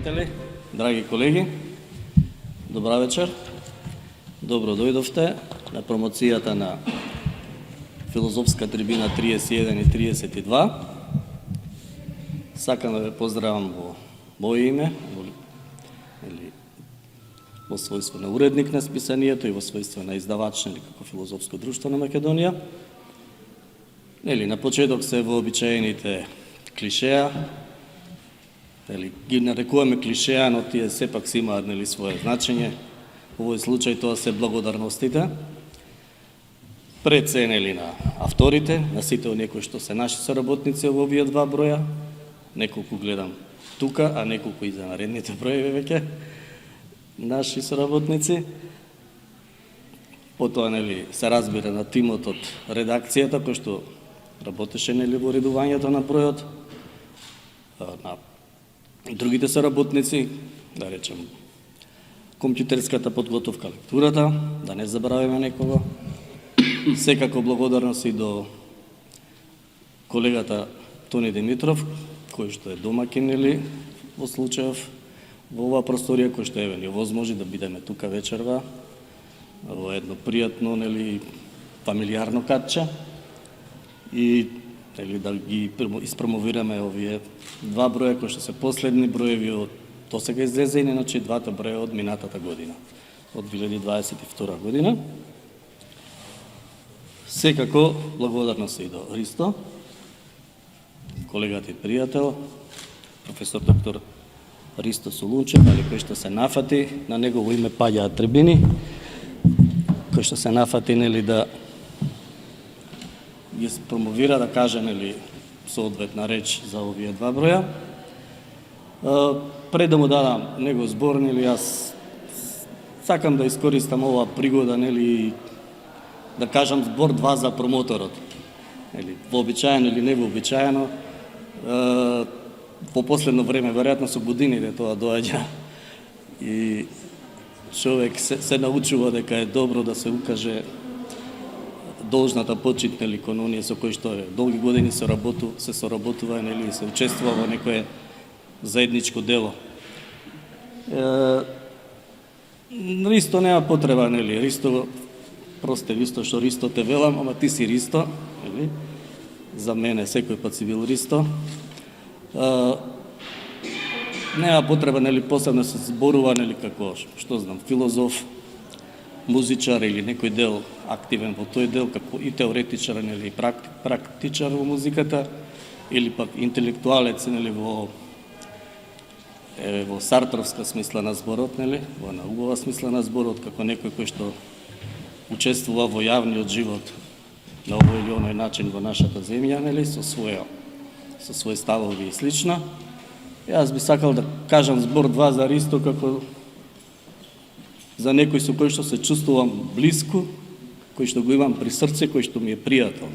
пријатели, драги колеги, добра вечер. Добро дојдовте на промоцијата на Филозофска трибина 31 и 32. Сакам да ве поздравам во моје име, во својство на уредник на списанието и во својство на издавач како Филозофско друштво на Македонија. На почеток се вообичаените клишеа, ги нарекуваме клишеа, но тие сепак си имаат свое значење. Во овој случај тоа се благодарностите. Пред се на авторите, на сите оние кои што се наши соработници во овие два броја, неколку гледам тука, а неколку и за наредните броеви веќе наши соработници. Потоа се разбира на тимот од редакцијата кој што работеше во редувањето на бројот, на другите соработници, да речем компјутерската подготовка, лектурата, да не забравиме некого. Секако благодарност и до колегата Тони Димитров, кој што е домакин во случајов во оваа просторија, кој што ни овозможи да бидеме тука вечерва во едно пријатно фамилиарно катче и да ги испромовираме овие два броја кои што се последни броеви од досега излезени, иначе двата броја од минатата година, од 2022 година. Секако благодарност и до Ристо, колегата и пријател, професор доктор Ристо Солунчев, кој што се нафати, на негово име паѓаат трибини, кој што се нафати да ги промовира, да каже соодветна реч за овие два броја. Пред да му дадам него збор, јас сакам да искористам оваа пригода, да кажам збор два за промоторот. Вообичаено или невообичаено, во последно време, веројатно со годините тоа доаѓа и човек се научува дека е добро да се укаже должната почит кон оние со кои што долги години се соработува и се учествува во некое заедничко дело. Ристо нема потреба, Ристо, просте Ристо, што Ристо те велам, ама ти си Ристо, за мене секој пат си бил Ристо. Нема потреба, посебно се зборува, како, што знам, филозоф, музичар или некој дел активен во тој дел, како и теоретичар или практичар во музиката, или пак интелектуалец во сартровска смисла на зборот, во наубава смисла на зборот, како некој кој што учествува во јавниот живот на овој или оној начин во нашата земја, со своји ставови и слично. Јас би сакал да кажам збор два за Ристо, како за некој со кој што се чувствувам блиску, кој што го имам при срце, кој што ми е пријател.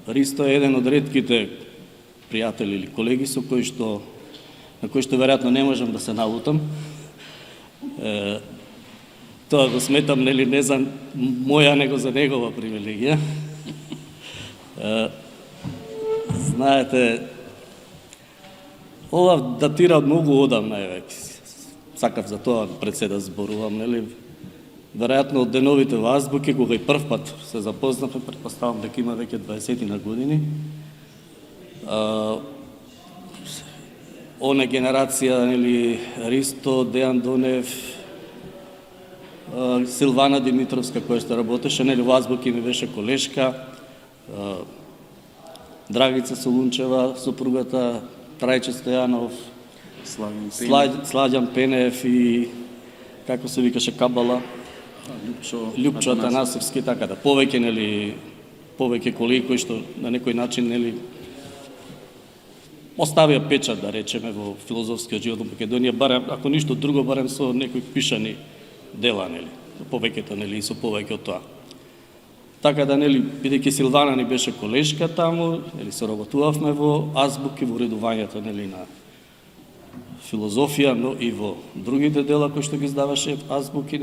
Ристо е еден од ретките пријатели или колеги на кој што веројатно не можам да се налутам. Тоа го сметам не за моја, него за негова привилегија. Знаете, ова датира од многу одамна, сакав за тоа пред се да зборувам, веројатно од деновите во азбуки, кога и прв пат се запознавме, претпоставам дека има веќе 20 на години. Она генерација, Ристо, Дејан Донев, Силвана Димитровска, која што работеше, во азбуки ми беше колешка, Драгица Солунчева, супругата, Трајче Стојанов, Сладјан Пенев и, како се викаше, Кабала, Љупчо Атанасевски, така да, повеќе колеги кои што на некој начин, оставија печат, да речеме, во филозофскиот живот во Македонија, барем, ако ништо друго, барем со некои пишани дела, повеќето, и со повеќе од тоа. Така да, бидејќи Силвана ни беше колешка таму, соработувавме во азбуки, во редувањето, на филозофија, но и во другите дела кои што ги издаваше азбуки,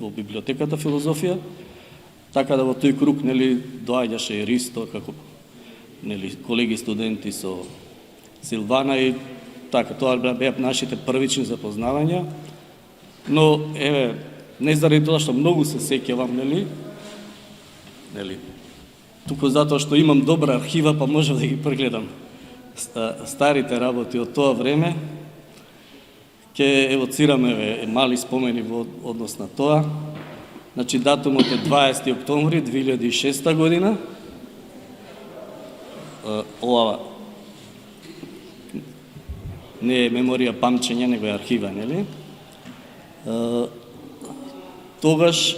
во библиотеката филозофија. Така да во тој круг, доаѓаше и Ристо, како, колеги студенти со Силвана и така, тоа беа нашите првични запознавања. Но, еве, не заради тоа што многу се сеќавам, нели, туку затоа што имам добра архива, па можам да ги прегледам старите работи од тоа време, ќе евоцираме мали спомени во однос на тоа. Значи, датумот е 20. октомври 2006 година. Ова не е меморија памчење, него е архива, нели? Тогаш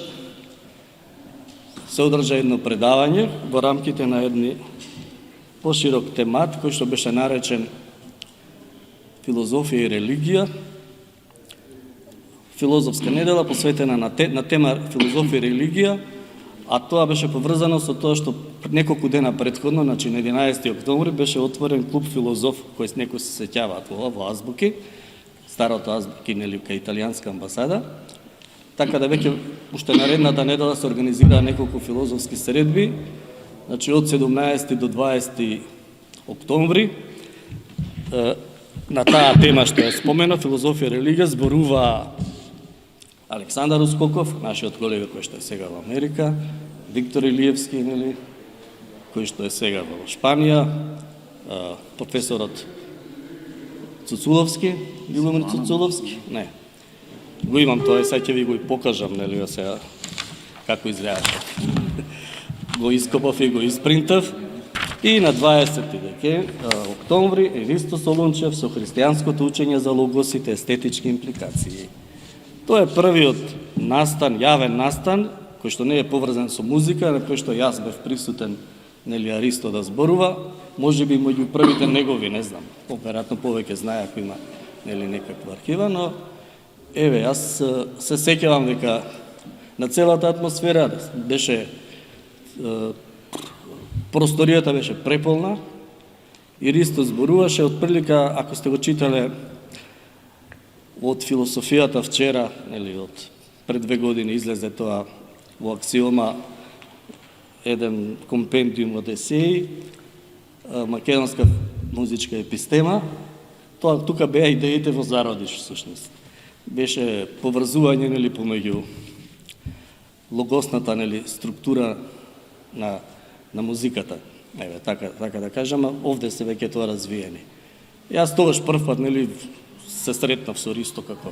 се одржа едно предавање во рамките на едни поширок темат, кој што беше наречен филозофија и религија, филозофска недела посветена на тема филозофија и религија, а тоа беше поврзано со тоа што неколку дена претходно, значи на 11 октомври, беше отворен клуб филозоф, кој некои се сеќаваат во Азбуки, старото Азбуки, нели, кај италијанска амбасада. Така да веќе уште наредната недела се организираа неколку филозофски средби, значи од 17 до 20 октомври. На таа тема што ја спомена, филозофија и религија, зборува Александар Ускоков, нашиот колега кој што е сега во Америка, Виктор Илиевски, нели, кој што е сега во Шпанија, професорот Цуцуловски, Любомир Цуцуловски, не. Го имам тоа и сега ќе ви го покажам, нели, сега како изгледаше. Го ископав и го испринтав. И на 20 октомври Еристо Солунчев со христијанското учење за логосите, естетички импликации. Тоа е првиот настан, јавен настан, кој што не е поврзан со музика, на кој што јас бев присутен, нели, Аристо да зборува, може би меѓу првите негови, не знам, веројатно повеќе знае ако има, нели, некаква архива, но еве, јас се сеќавам дека на целата атмосфера беше просторијата беше преполна и Ристо зборуваше од прилика, ако сте го читале од философијата вчера, нели, од пред 2 години излезе тоа во Аксиома еден компендиум од есеи, македонска музичка епистема. Тоа тука беа идеите во зародиш всушност. Беше поврзување, нели, помеѓу логосната, нели, структура на музиката. Еве, така да кажам, овде се веќе тоа развиени. Јас тогаш првпат, нели, се сретнав со Ристо како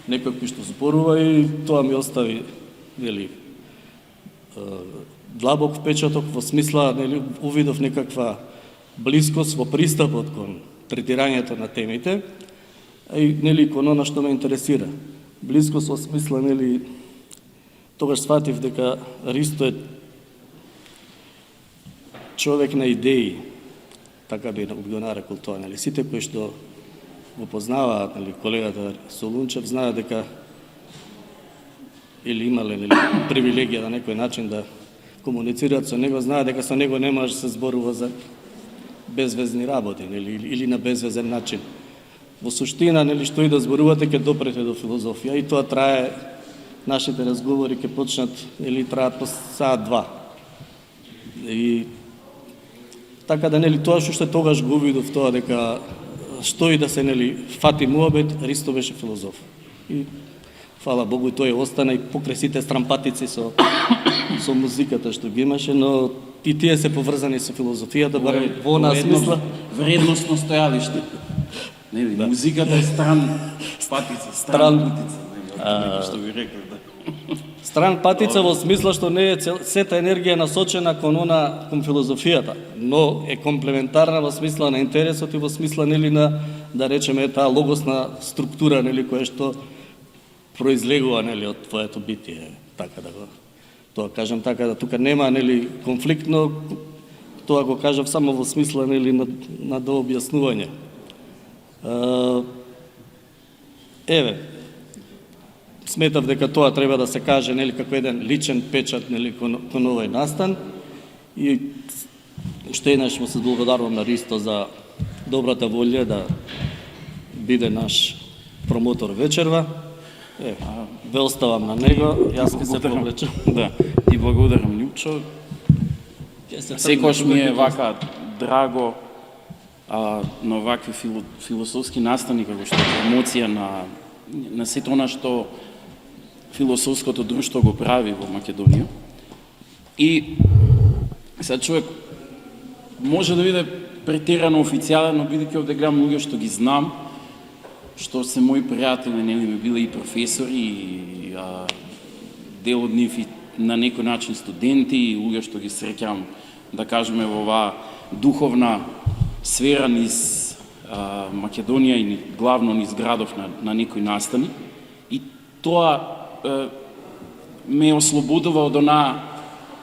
некој кој што зборува и тоа ми остави, нели, длабок впечаток во смисла, нели, увидов некаква блискост во пристапот кон третирањето на темите, и, нели, кон она што ме интересира. Блискост во смисла, нели, тогаш сватив дека Ристо е човек на идеи, така би го нарекол тоа, нели, сите кои што го познаваат, нели, колегата Солунчев, знаат дека или имале, нели, привилегија на некој начин да комуницираат со него, знаат дека со него не може да се зборува за безвезни работи, нели, или на безвезен начин. Во суштина, нели, што и да зборувате, ќе допрете до филозофија и тоа трае, нашите разговори ќе почнат, или траат по саат 2. И така да, нели, тоа што тогаш го видов тоа дека што и да се, нели, фати муабет, Ристо беше филозоф. И фала Богу, тој остана и покрај сите стрампатици со музиката што ги имаше, но и тие се поврзани со филозофијата, барем во нас смисла. Вредносно стојалиште. Нели, да. Музиката е стран патица, што ви реков, да. Стран патица во смисла што не е сета енергија насочена кон филозофијата, но е комплементарна во смисла на интересот и во смисла, нели, на, да речеме, таа логосна структура, нели, која што произлегува, нели, од твоето битие, така да го тоа кажам, така да тука нема, нели, конфликт, но тоа го кажав само во смисла, нели, на дообјаснување. Еве, сметав дека тоа треба да се каже, нели, како еден личен печат, нели, кон овој настан. И уште еднаш му се благодарувам на Ристо за добрата волја да биде наш промотор вечерва. Ве оставам на него, јас ќе се повлечам. Да, ти благодарам, Лјупчо. Секојаш ми е вака драго на овакви философски настани, како што е емоција на сето она што философското друштво го прави во Македонија. И сега човек може да биде претерано официјален, но бидејќи овде гледам луѓе што ги знам, што се мои пријатели, нели ми биле и професори, и дел од нив и на некој начин студенти, и луѓе што ги среќам, да кажеме, во оваа духовна сфера низ Македонија и главно низ градов на некои настани. И тоа ме ослободува од онаа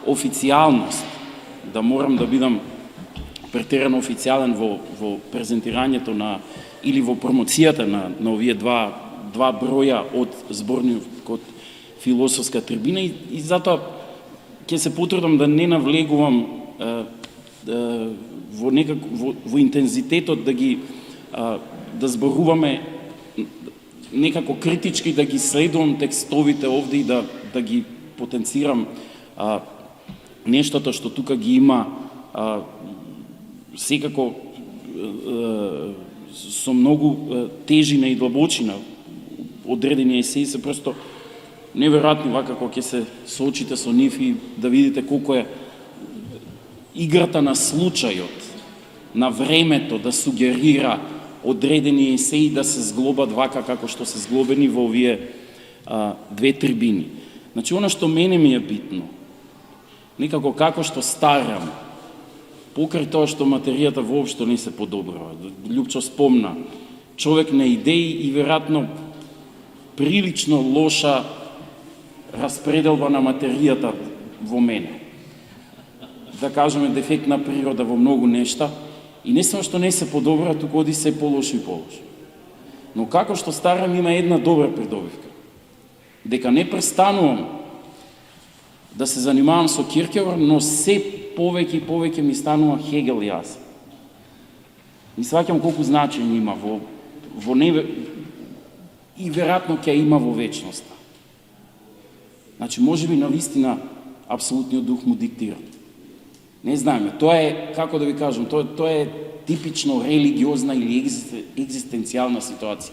официјалност, да морам да бидам претерано официјален во презентирањето или во промоцијата на овие два броја од зборникот Философска трибина, и затоа ќе се потрудам да не навлегувам во интензитетот да зборуваме некако критички, да ги следувам текстовите овде и да ги потенцирам нештото што тука ги има, секако со многу тежина и длабочина. Одредени есеи се просто неверојатни, вака кога ќе се соочите со нив и да видите колку е играта на случајот, на времето да сугерира одредени есеи да се зглобат вака како што се зглобени во овие две трибини. Значи, она што мене ми е битно, некако како што старам, покрај тоа што материјата воопшто не се подобрува. Лјупчо спомна, човек на идеи и веројатно прилично лоша распределба на материјата во мене. Да кажеме, дефектна природа во многу нешта, и не само што не се подобра, туку оди се полошо и полошо. Но како што старам, има една добра придобивка. Дека не престанувам да се занимавам со Киркегор, но се повеќе и повеќе ми станува Хегел и јас. И сваќам колку значење има во небе и веројатно ќе има во вечноста. Значи, можеби навистина апсолутниот дух му диктира. Не знаеме, тоа е, како да ви кажам, тоа е типично религиозна или екзистенцијална ситуација.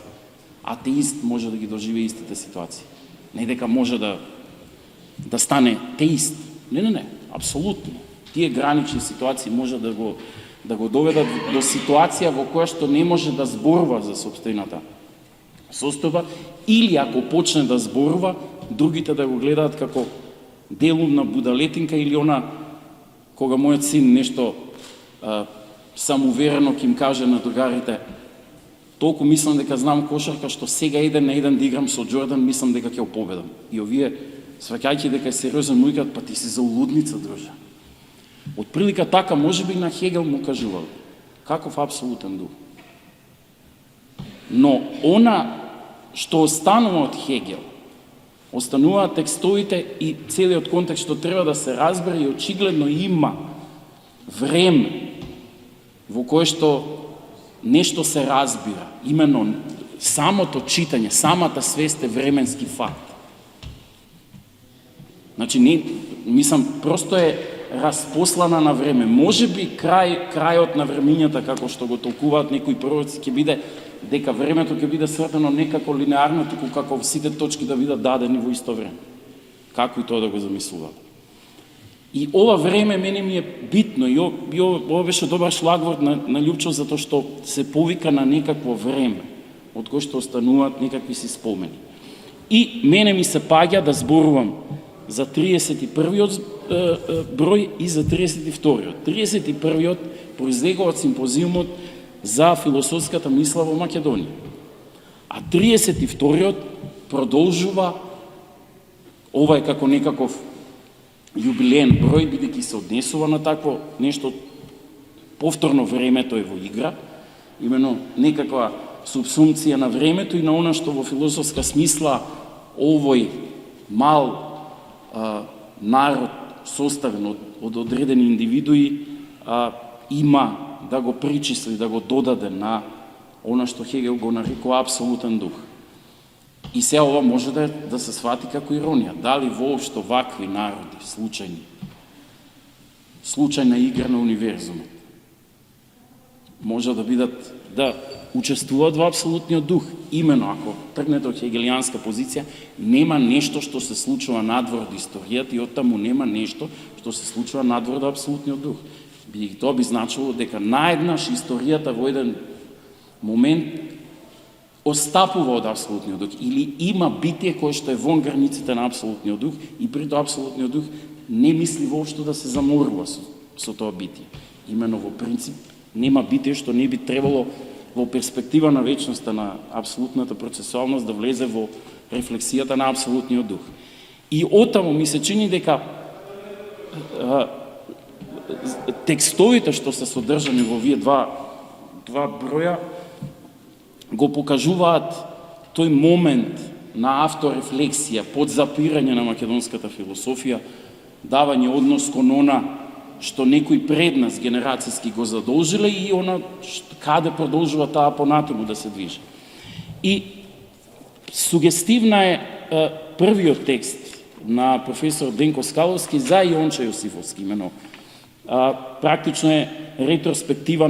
Атеист може да ги доживее истите ситуации. Не дека може да стане теист. Не, апсолутно. Тие гранични ситуации може да го доведат до ситуација во која што не може да зборува за сопствената состојба, или ако почне да зборува, другите да го гледаат како делумна будалетинка, или она кога мојот син нешто самоуверено ќе им каже на другарите: толку мислам дека знам кошарка, што сега еден на еден да играм со Џордан, мислам дека ќе победам. И овие, сваќајќи дека е сериозен, му викаат: па ти си за улудница, друже. Од прилика така, можеби на Хегел му кажувал: каков апсолутен дух. Но она што останува од Хегел, остануваат текстовите и целиот контекст што треба да се разбере, и очигледно има време во кое што нешто се разбира. Именно самото читање, самата свест е временски факт. Значи, мислам, просто е распослана на време. Можеби крајот на времињата, како што го толкуваат некои пророци, ќе биде дека времето ќе биде свртено некако линеарно, туку како сите точки да бидат дадени во исто време. Како и тоа да го замислуваат. И ова време мене ми е битно, и ова беше добар шлагворд на Лјупчо, затоа што се повика на некакво време, од кое што остануваат некакви си спомени. И мене ми се паѓа да зборувам за 31-иот број и за 32-иот. 31-иот произлегува од симпозиумот за философската мисла во Македонија. А 32-иот продолжува, ова е како некаков јубилеен број, бидејќи се однесува на такво нешто, повторно времето е во игра, имено некаква субсумција на времето и на она што во философска смисла овој мал народ составен од одредени индивидуи има да го причисли, да го додаде на она што Хегел го нарекува апсолутен дух. И се ова може да се свати како иронија. Дали воопшто вакви народи, случајна игра на универзумот, може да бидат, да учествуваат во апсолутниот дух. Имено ако тргнете од хегелијанска позиција, нема нешто што се случува надвор од историјата и оттаму нема нешто што се случува надвор од апсолутниот дух. Тоа би значило дека наеднаш историјата во еден момент остапува од апсолутниот дух или има битие кое што е вон границите на апсолутниот дух и при тоа апсолутниот дух не мисли воопшто да се заморува со тоа битие. Имено во принцип нема битие што не би требало во перспектива на вечноста на апсолутната процесуалност да влезе во рефлексијата на апсолутниот дух. И оттаму ми се чини дека текстовите што се содржани во овие два броја го покажуваат тој момент на авторефлексија, подзапирање на македонската философија, давање однос кон она што некои пред нас генерацијски го задолжиле и она каде продолжува таа понатаму да се движи. И сугестивна е првиот текст на професор Денко Скаловски за Јонче Јосифовски, имено. Практично е ретроспектива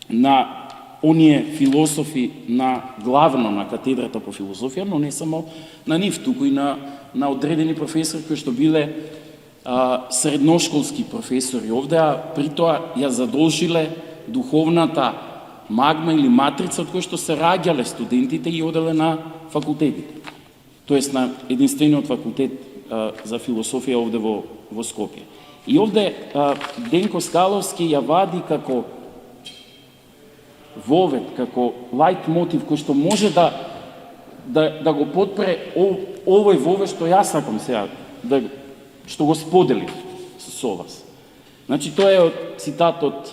на оние философи главно на катедрата по философија, но не само на нив, туку и на одредени професори кои што биле средношколски професори овде, а при тоа ја задолжиле духовната магма или матрица од која што се раѓале студентите и оделе на факултетите. Тоест на единствениот факултет за философија овде во Скопје. И овде Денко Скаловски ја вади како вовед, како лајт мотив кој што може да го потпре овој вовед што јас сакам сега што го споделив со вас. Значи, тоа е цитат од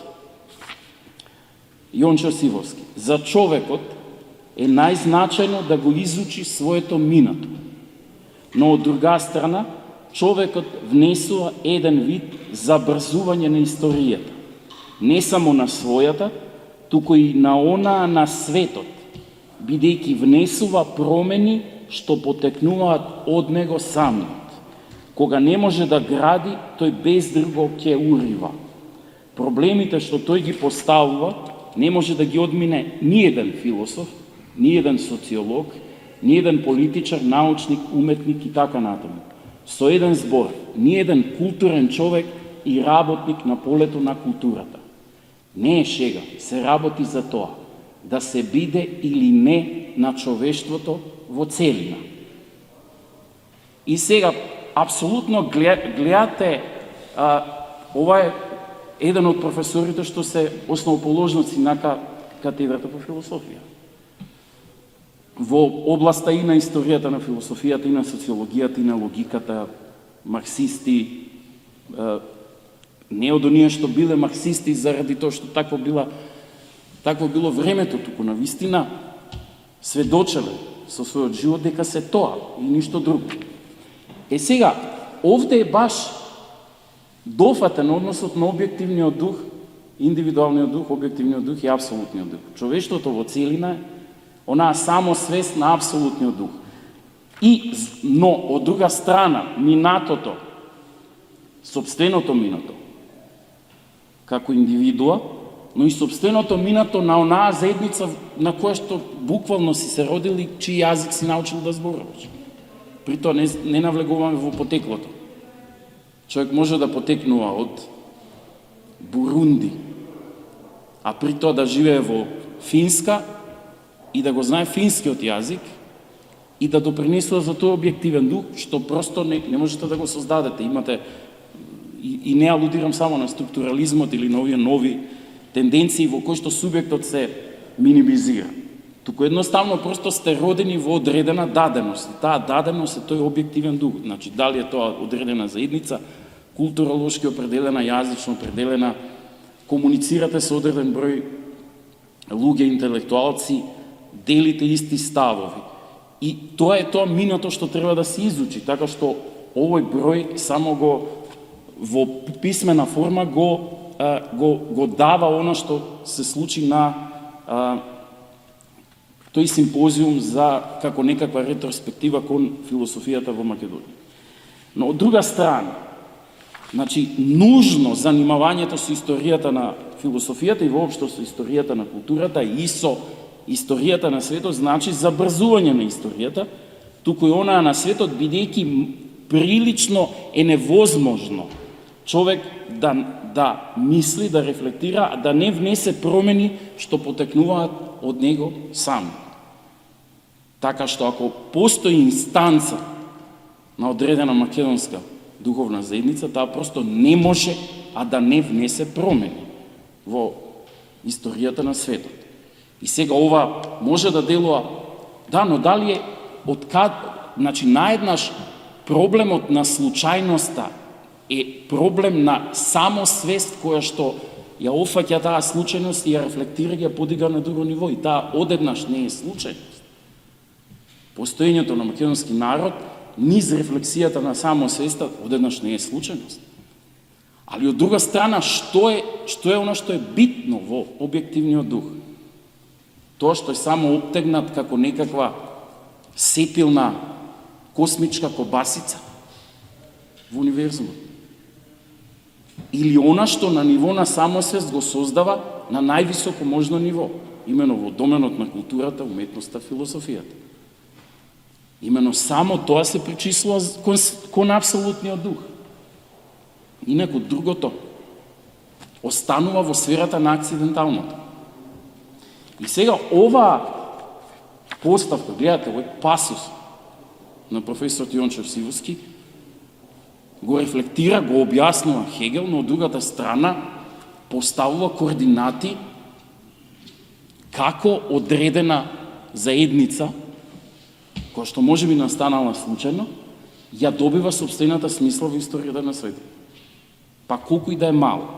Јонче Јосифовски. За човекот е најзначајно да го изучи своето минато. Но од друга страна, човекот внесува еден вид забрзување на историјата. Не само на својата, туку и на онаа на светот, бидејќи внесува промени што потекнуваат од него самиот. Кога не може да гради, тој без друго ќе урива. Проблемите што тој ги поставува, не може да ги одмине ни еден философ, ни еден социолог, ни еден политичар, научник, уметник и така натаму. Со еден збор, ни еден културен човек и работник на полето на културата. Не е шега, се работи за тоа, да се биде или не на човештвото во целина. И сега, апсолутно гледате, ова е еден од професорите што се основоположници на катедрата по философија. Во областа и на историјата на философијата, и на социологијата, и на логиката, марксисти, не од оние што биле марксисти заради тоа што такво било времето, туку на вистина сведочеле со својот живот дека се тоа и ништо друго. Сега, овде е баш дофатен односот на објективниот дух, индивидуалниот дух, објективниот дух и апсолутниот дух. Човештвото во целина е онаа самосвест на апсолутниот дух. Но, од друга страна, минатото, сопственото минато, како индивидуа, но и сопственото минато на онаа заедница на која што буквално си се родили, чиј јазик си научил да зборуваш. При тоа не навлегуваме во потеклото. Човек може да потекнува од Бурунди, а при тоа да живее во Финска и да го знае финскиот јазик и да допринесува за тој објективен дух, што просто не можете да го создадете. Имате, и не алудирам само на структурализмот или на овие нови тенденции во кои што субјектот се минимизира. Туку едноставно просто сте родени во одредена даденост. Таа даденост е тој објективен дух. Значи, дали е тоа одредена заедница, културолошки определена, јазично определена, комуницирате со одреден број луѓе, интелектуалци, делите исти ставови. И тоа е тоа минато што треба да се изучи, така што овој број само го во писмена форма го дава она што се случи на тој симпозиум како некаква ретроспектива кон философијата во Македонија. Но од друга страна, Значи, нужно занимавањето со историјата на философијата и воопшто со историјата на културата и со историјата на светот значи забрзување на историјата, туку и онаа на светот, бидејќи прилично е невозможно човек да мисли, да рефлектира, а да не внесе промени што потекнуваат од него сам. Така што ако постои инстанца на одредена македонска духовна заедница, таа просто не може а да не внесе промени во историјата на светот. И сега ова може да делува, да, но дали е значи наеднаш проблемот на случајноста е проблем на самосвест која што ја офаќа таа случајност и ја рефлектира и ја подига на друго ниво, и таа одеднаш не е случајност. Постоењето на македонски народ низ рефлексијата на самосвеста одеднаш не е случајност. Али од друга страна, што е она што е битно во објективниот дух? Тоа што е само обтегнат како некаква сепилна космичка кобасица во универзумот. Или она што на ниво на самосвест го создава на највисоко можно ниво, имено во доменот на културата, уметноста, философијата. Имено само тоа се причислува кон апсолутниот дух. Инаку другото останува во сферата на акциденталното. И сега ова поставка, гледате, овој пасус на професор Јончев Сивовски го рефлектира, го објаснува Хегел, но од другата страна поставува координати како одредена заедница, која што може би настанала случајно, ја добива собствената смисла во историјата на светот. Па колку и да е мало.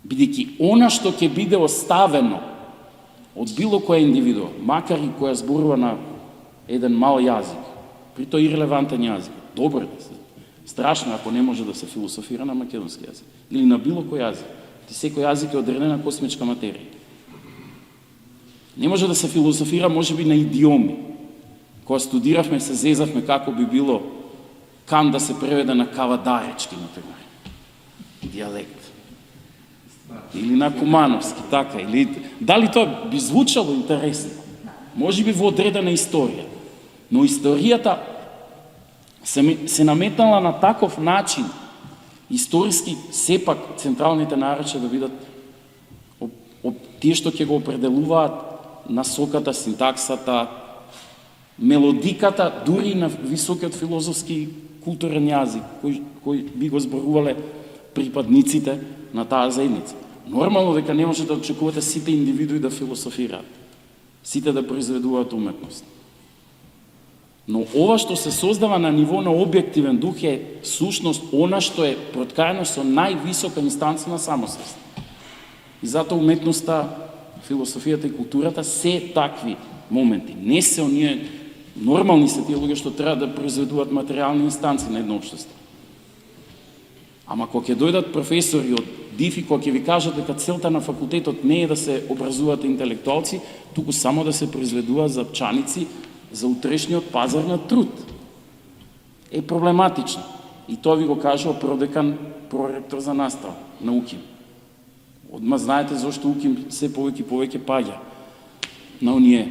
Бидејќи она што ќе биде оставено од било која индивидуа, макар и која зборува на еден мал јазик, при тој ирелевантен јазик, добро е да се. Страшно ако не може да се философира на македонски јазик или на било кој јазик. Секој јазик е одредена космичка материја. Не може да се философира можеби на идиоми. Кога студиравме, се зезавме како би било кан да се преведе на кавадаречки, например, диалект. Или на кумановски, така. Или дали тоа би звучало интересно? Можеби во одредена историја. Но историјата се наметнала на таков начин, историски, сепак централните наречја да бидат тие што ќе го определуваат насоката, синтаксата, мелодиката, дури и на високиот филозофски културен јазик, кој би го зборувале припадниците на таа заедница. Нормално дека не може да очекувате сите индивидуи да философираат, сите да произведуваат уметност. Но ова што се создава на ниво на објективен дух е сушност она што е проткаено со највисока инстанца на самосвест. И затоа уметноста, философијата и културата се такви моменти. Не се оние нормални се тие луѓе што треба да произведуваат материјални инстанции на едно општество. Ама кога ќе дојдат професори од ДИФ и кога ќе ви кажат дека целта на факултетот не е да се образуваат интелектуалци, туку само да се произведуваат запчаници за утрешниот пазар на труд, е проблематично. И тоа ви го кажува продекан, проректор за настава на УКИМ. Одма знаете зашто УКИМ се повеќе паѓа на оние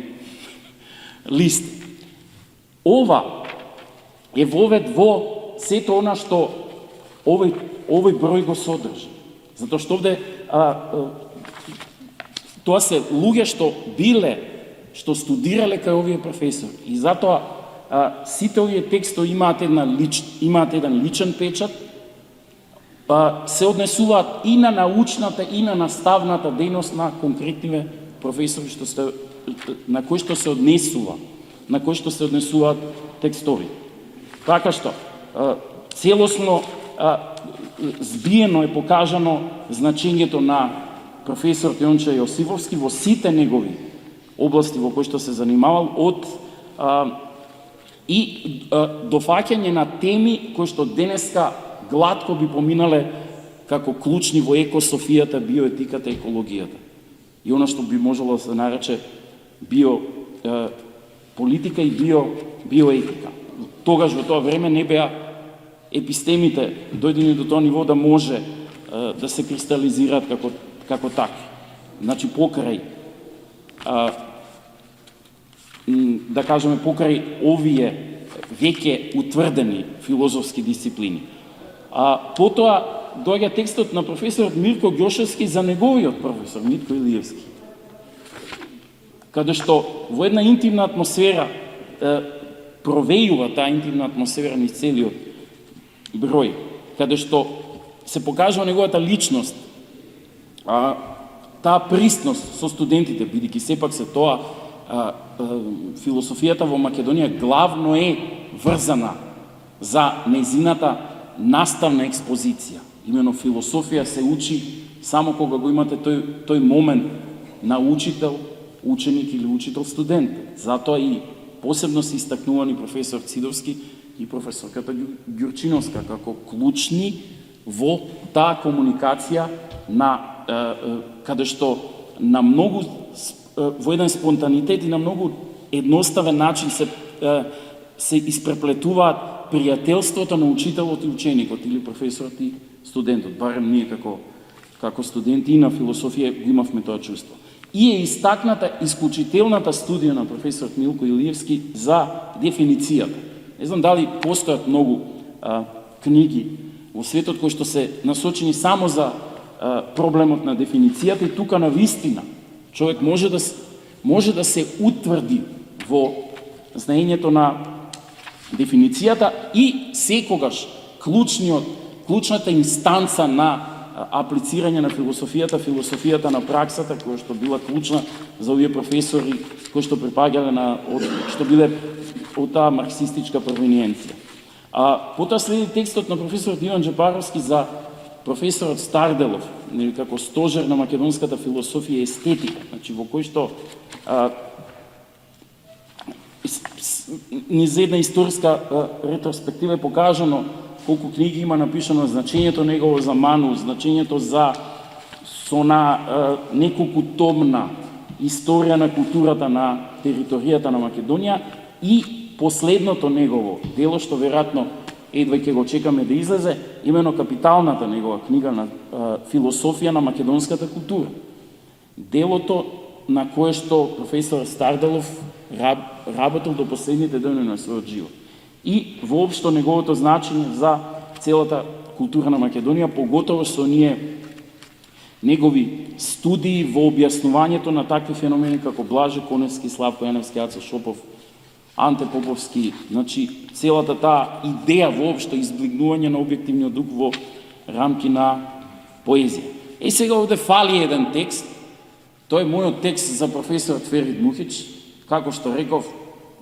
лист. Ова е вовед во сето она што овој број го содржи. Затоа што овде тоа се луѓе што биле, што студирале кај овие професори. И затоа сите овие текстови имаат еден личен печат, се однесуваат и на научната и на наставната дејност на конкретниве професори на кои што се однесуваат текстови. Така што целосно збиено е покажано значењето на професор Јонче Јосифовски во сите негови области во кои што се занимавал дофаќање на теми кои што денеска гладко би поминале како клучни во екософијата, биоетиката и екологијата. И она што би можело да се нарече биополитика и биоетика. Тогаш во тоа време не беа епистемите дојдени до тоа ниво да може да се кристализираат како такви. Значи покрај да кажеме покрај овие веќе утврдени филозофски дисциплини. Потоа доаѓа текстот на професорот Мирко Ѓошевски за неговиот професор Митко Илиевски, каде што во една интимна атмосфера провејува таа интимна атмосфера низ целиот број, каде што се покажува неговата личност, таа пристност со студентите, бидејќи сепак се тоа философијата во Македонија главно е врзана за нејзината наставна експозиција. Имено философија се учи само кога го имате тој момент на учител, ученик или учител-студент. Затоа и посебно се истакнувани професор Цидовски и професорката Ѓурчиновска како клучни во таа комуникација каде што на многу во еден спонтанитет и на многу едноставен начин се испреплетуваат пријателството на учителот и ученикот или професорот и студентот. Барем ние како студенти на философија го имавме тоа чувство. И е истакната исклучителната студија на професорот Милко Илиевски за дефиницијата. Не знам дали постојат многу книги во светот кои што се насочени само за проблемот на дефиницијата, и тука на вистина човек може да се утврди во знаењето на дефиницијата и секогаш клучната инстанца на аплицирање на философијата на праксата, која што била клучна за овие професори кои што припаѓале што биле од таа марксистичка провениенција. Потоа следи текстот на професорот Иван Джепаровски за професорот Старделов, како стожер на македонската философија и естетика, значи во кој што низ една историска ретроспектива е покажано колку книги има напишано, значењето негово за Ману, значењето за неколку томна историја на културата на територијата на Македонија и последното негово дело, што веројатно едва ќе го чекаме да излезе, имено капиталната негова книга на философија на македонската култура. Делото на кое што професор Старделов работел до последните дни на својот живот. И воопшто неговото значење за целата култура на Македонија, поготово со негови студии во објаснувањето на такви феномени како Блаже Коневски, Славко Јаневски, Ацо Шопов, Анте Поповски, значи целата таа идеја воопшто изблигнување на објективниот дух во рамки на поезија. Сега овде фали еден текст, тој е мојот текст за професорот Ферид Мухич, како што реков,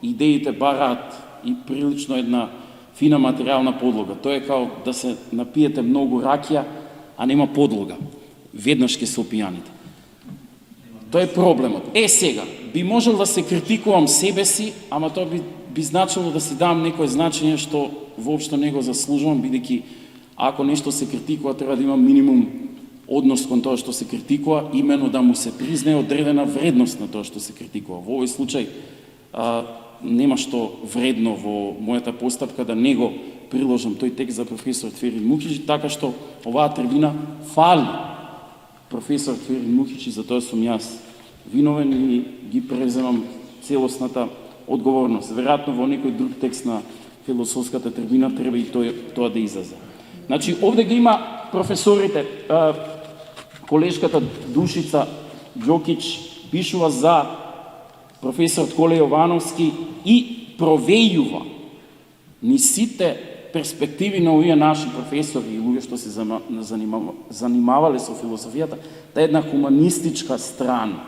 идеите бараат и прилично една фина материјална подлога. Тоа е као да се напиете многу ракија, а нема подлога. Веднаш ќе се опијаните. Тоа е проблемот. Сега, би можел да се критикувам себе си, ама тоа би значило да си дам некое значење што воопшто не го заслужувам, бидејќи ако нешто се критикува, треба да има минимум однос кон тоа што се критикува, имено да му се признае одредена вредност на тоа што се критикува. Во овој случај нема што вредно во мојата постапка да не го приложам тој текст за професор Ферид Мухич, така што оваа трибина фали професор Ферид Мухич и за тоа сум јас виновен и ги преземам целосната одговорност. Веројатно во некој друг текст на философската трибина треба и тоа да излезе. Значи, овде ги има професорите. Колешката Душица Ѓокич пишува за професорот Коле Јовановски и провејува ни сите перспективи на овие наши професори и луѓе што се занимавале со философијата, таа една хуманистичка страна,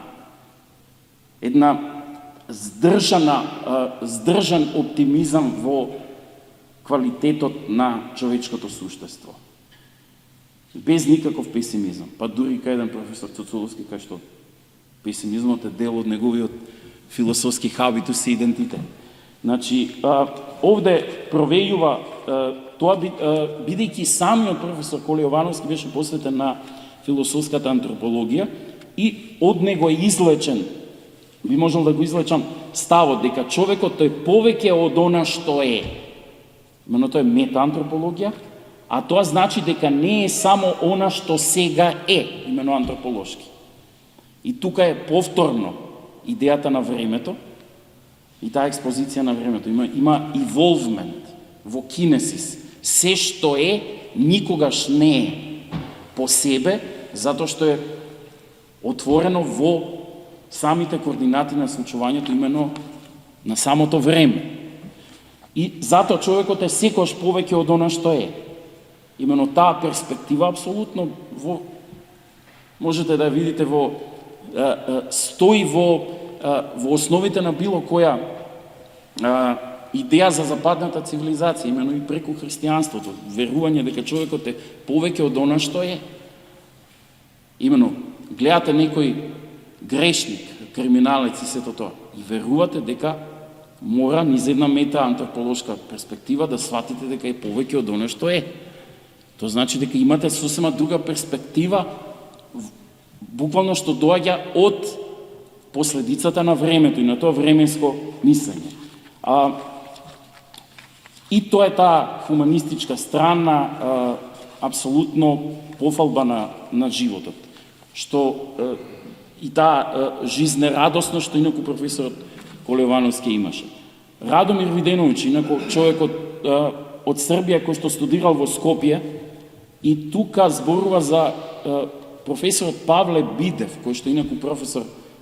една здржан оптимизам во квалитетот на човечкото суштество. Без никаков песимизам. Па дури кај еден професор Цуцуловски, кај што песимизмот е дел од неговиот философски хабитус и идентитет. Значи, овде провејува тоа, бидејќи самиот професор Коле Јовановски беше посветен на философската антропологија и од него е извлечен, би можел да го извлечам ставот дека човекот тој повеќе од она што е. Именно тоа е метаантропологија, а тоа значи дека не е само она што сега е, именно антрополошки. И тука е повторно идејата на времето и таа експозиција на времето. Има evolvement во кинесис. Се што е, никогаш не е по себе, затоа што е отворено во самите координати на случувањето, именно на самото време. И затоа човекот е секојаш повеќе од она што е. Именно таа перспектива апсолутно можете да ја видите стои во основите на било која идеја за западната цивилизација, именно и преку христијанството, верување дека човекот е повеќе од она што е. Именно гледате некој грешник, криминалец и сето тоа, и верувате дека мора низ една метаантрополошка перспектива да сватите дека е повеќе од она што е. Тоа значи дека имате сосема друга перспектива, буквално што доаѓа од последицата на времето и на тоа временско мислење. И тоа е таа хуманистичка страна, апсолутно пофалба на животот, што и таа жизнерадосно што инаку професорот Колевановски имаше. Радомир Виденовиќ, инаку човекот од Србија кој што студирал во Скопје, и тука зборува за професорот Павле Бидев, кој што инаку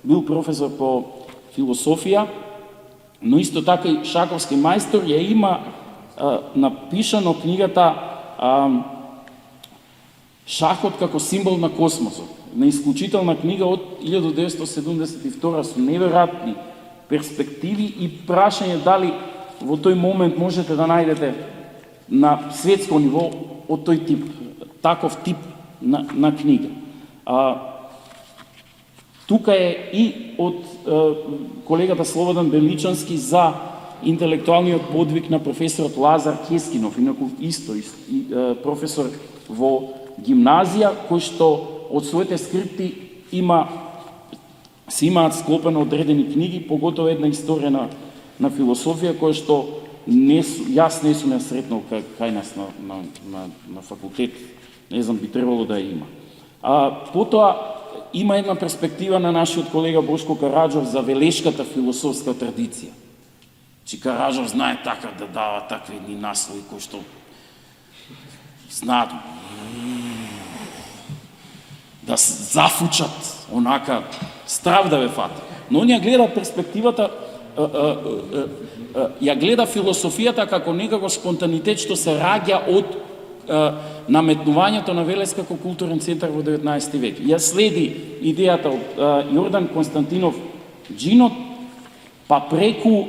бил професор по философија, но исто така и шаковски мајстор, ја има напишано книгата Шахот како символ на космосот. На исклучителна книга од 1972 со неверојатни перспективи и прашање дали во тој момент можете да најдете на светско ниво од тој тип, таков тип на книга. Тука е и од колегата Слободан Беличански за интелектуалниот подвиг на професорот Лазар Кескинов, инаку исто професор во гимназија, кој што од своите скрипти се имаат склопено одредени книги, поготово една историја на философија, која што јас не сум ја сретнал кај нас на факултет, не знам, би требало да ја има. Потоа има една перспектива на нашиот колега Бошко Караджов за велешката философска традиција. Че Караджов знае така да дава такви едни наслови кои што знаат да зафучат, онака, страв да ве фати. Но он ја гледа перспективата, ја гледа философијата како некако спонтанитет што се раѓа од наметнувањето на Велес како културен центар во 19 век. Ја следи идејата од Јордан Константинов Джинот, па преку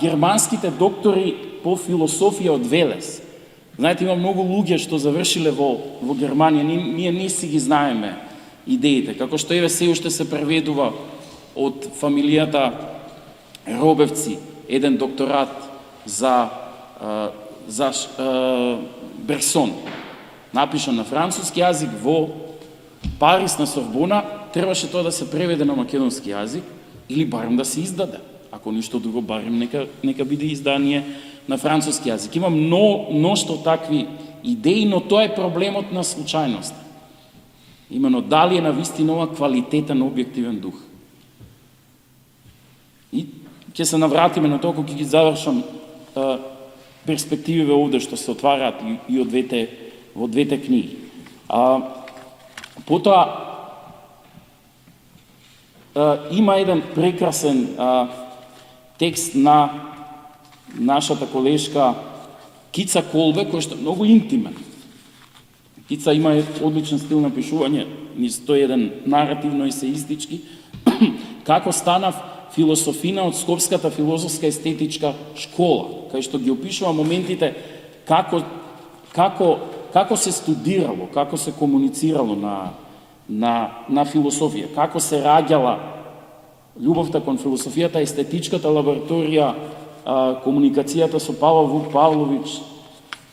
германските доктори по философија од Велес. Знаете, има многу луѓе што завршиле во Германија, ние не си ги знаеме идеите, како што еве се уште се преведува од фамилијата Робевци, еден докторат за Берсон, напишан на француски јазик во Париз на Сорбона, требаше тоа да се преведе на македонски јазик или барем да се издаде. Ако ништо друго, барем нека биде издание на француски јазик. Има мношто такви идеи, но тоа е проблемот на случајност. Имено, дали е навистина ова квалитетен објективен дух. И ќе се навратиме на тоа кога ќе ги завршам перспектививе овде што се отвараат и во двете книги. Потоа има еден прекрасен текст на нашата колешка Кица Колбе, кој што е многу интимен. Кица има одличен стил на пишување, низ тој еден наративно-есеистички, како станав философина од Скопската филозофска естетичка школа, кај што ги опишува моментите како се студирало, како се комуницирало на философија, како се раѓала љубовта кон философијата, естетичката лабораторија, комуникацијата со Павел Вук Павлович,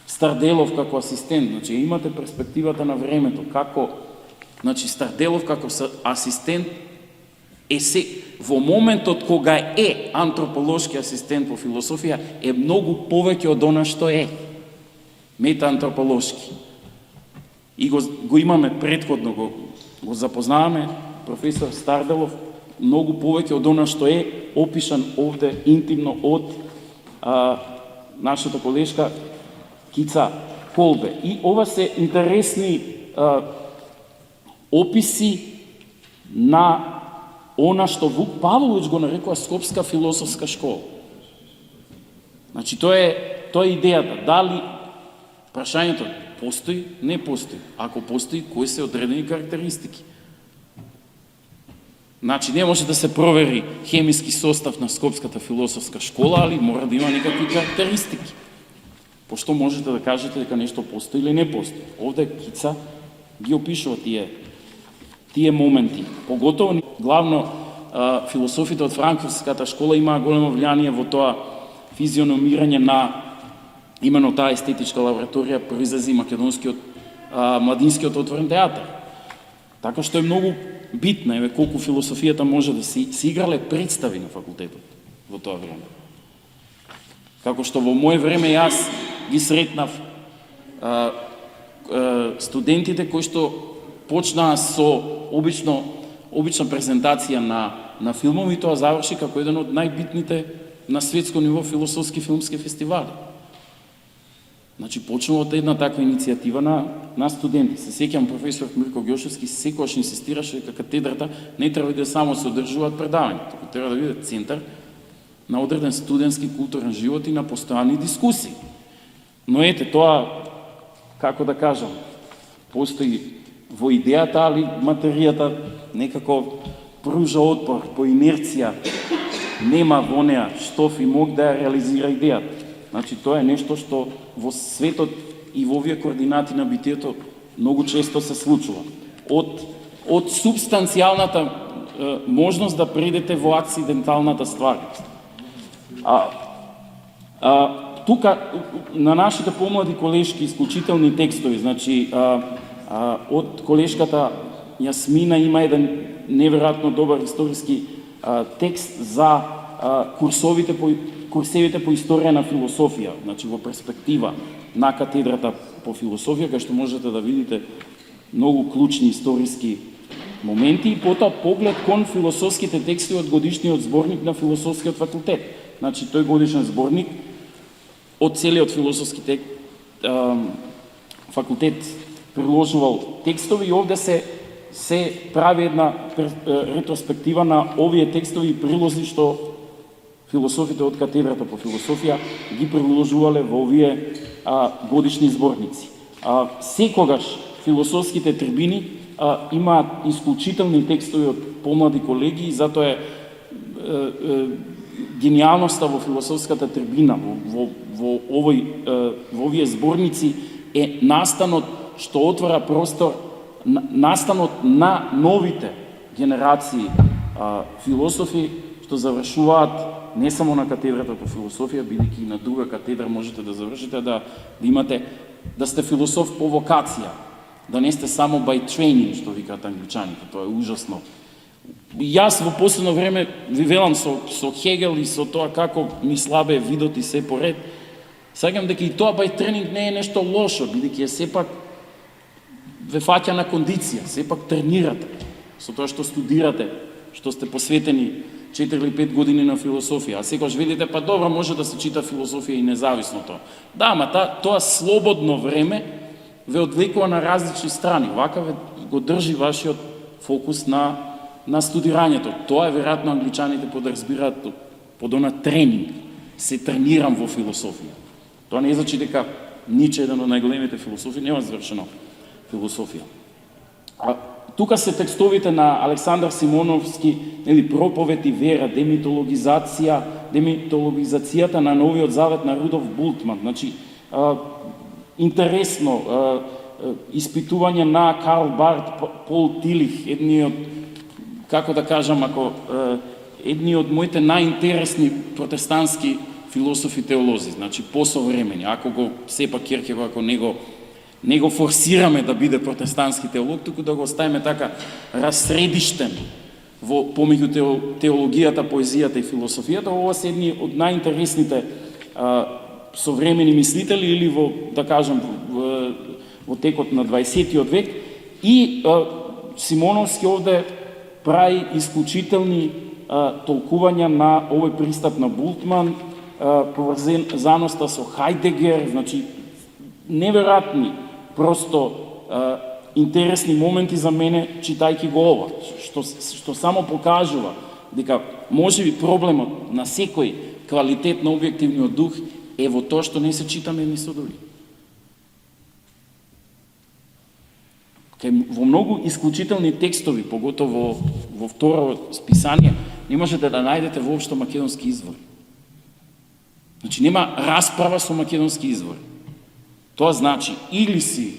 Старделов како асистент. Значи, имате перспективата на времето, како Старделов како асистент во моментот кога е антрополошки асистент по философија, е многу повеќе од она што е метаантрополошки. И го имаме предходно, го запознаваме, професор Старделов, многу повеќе од она што е опишан овде интимно од нашата колешка Кица Колбе. И ова се интересни описи на она што Вук Павлович го нарекува Скопска философска школа. Значи, тоа е идејата. Дали прашањето постои, не постои. Ако постои, кои се одредени карактеристики? Значи, не може да се провери хемиски состав на Скопската философска школа, али мора да има некакви карактеристики. Пошто можете да кажете дека нешто постои или не постои. Овде Кица ги опишува тие моменти. Поготово, главно, философите од Франкфуртската школа имаа големо влијание во тоа физиономирање на именно таа естетичка лабораторија произлези македонскиот младинскиот отворен театар. Така што е многу битна, еве колку философијата може да се играле представи на факултетот во тоа време. Како што во моје време јас ги сретнав студентите кои што почнаа со обична презентација на филмови, тоа заврши како еден од најбитните на светско ниво философски филмски фестивали. Значи, почнува од една таква иницијатива на студенти. Се сеќам професор Мирко Ѓошевски секогаш инсистираше дека катедрата не треба да само се одржуваат предавања, туку треба да биде центар на одреден студентски културен живот и на постојани дискусии. Но ете, тоа, како да кажам, постои во идејата, али материјата некако пружа отпор, по инерција, нема во неа штоф и мог да ја реализира идејата. Значи, тоа е нешто што во светот и во овие координати на битието многу често се случува. Од субстанцијалната можност да предете во акциденталната стварност. Тука, на нашите помлади колешки, исклучителни текстови, значи, од колешката Јасмина има еден неверојатно добар историски текст за курсевите по историја на философија, значи во перспектива на катедрата по философија, кај што можете да видите многу клучни историски моменти и потоа поглед кон философските текстови од годишниот зборник на философскиот факултет. Значи, тој годишен зборник од целиот философски факултет приложувал текстови и овде се прави една ретроспектива на овие текстови и прилози што философите од катедрата по философија ги приложувале во овие годишни зборници. Секогаш философските трибини имаат исклучителни текстови од помлади колеги и затоа е гениалноста во философската трибина, во овие зборници е настанот што отвара простор, настанот на новите генерации философи што завршуваат не само на катедрата по философија, бидејќи и на друга катедра можете да завршите, да имате, да сте философ по вокација, да не сте само by training, што викаат англичаните, тоа е ужасно. Јас во последно време ви велам со Хегел и со тоа како ми слабе видот и се поред, саѓам дека и тоа by training не е нешто лошо, бидејќи е сепак ве фаќа на кондиција, сепак тренирате со тоа што студирате, што сте посветени 4 или 5 години на философија, а секогаш видите, па добро, може да се чита философија и независно тоа. Да, ама тоа слободно време ве одвлекува на различни страни, вака ве го држи вашиот фокус на студирањето. Тоа е веројатно англичаните подразбираат под она тренинг. Се тренирам во философија. Тоа не значи дека Ниче, еден од најголемите философи, нема завршено философија. Тука се текстовите на Александар Симоновски, проповед и вера, демитологизацијата на Новиот Завет на Рудолф Бултман. Значи, интересно, испитување на Карл Барт, Пол Тилих, едни од, како да кажам, едни од моите најинтересни протестантски философи теолози, значи посовремени, ако го сепак Киркегор, ако не го форсираме да биде протестантски теолог, туку да го оставиме така разсредиштен помеѓу теологијата, поезијата и философијата. Ова се едни од најинтересните современи мислители или да кажам, во текот на 20-тиот век. И Симоновски овде прави исклучителни толкувања на овој пристап на Бултман, поврзаноста со Хајдегер, значи неверојатни, просто интересни моменти за мене читајќи го ова, што само покажува дека можеби проблемот на секој квалитет на објективниот дух е во тоа што не се читаме едни со други. Во многу исклучителни текстови, поготово во второ списание, не можете да најдете воопшто македонски извор. Значи нема расправа со македонски извор. Тоа значи или си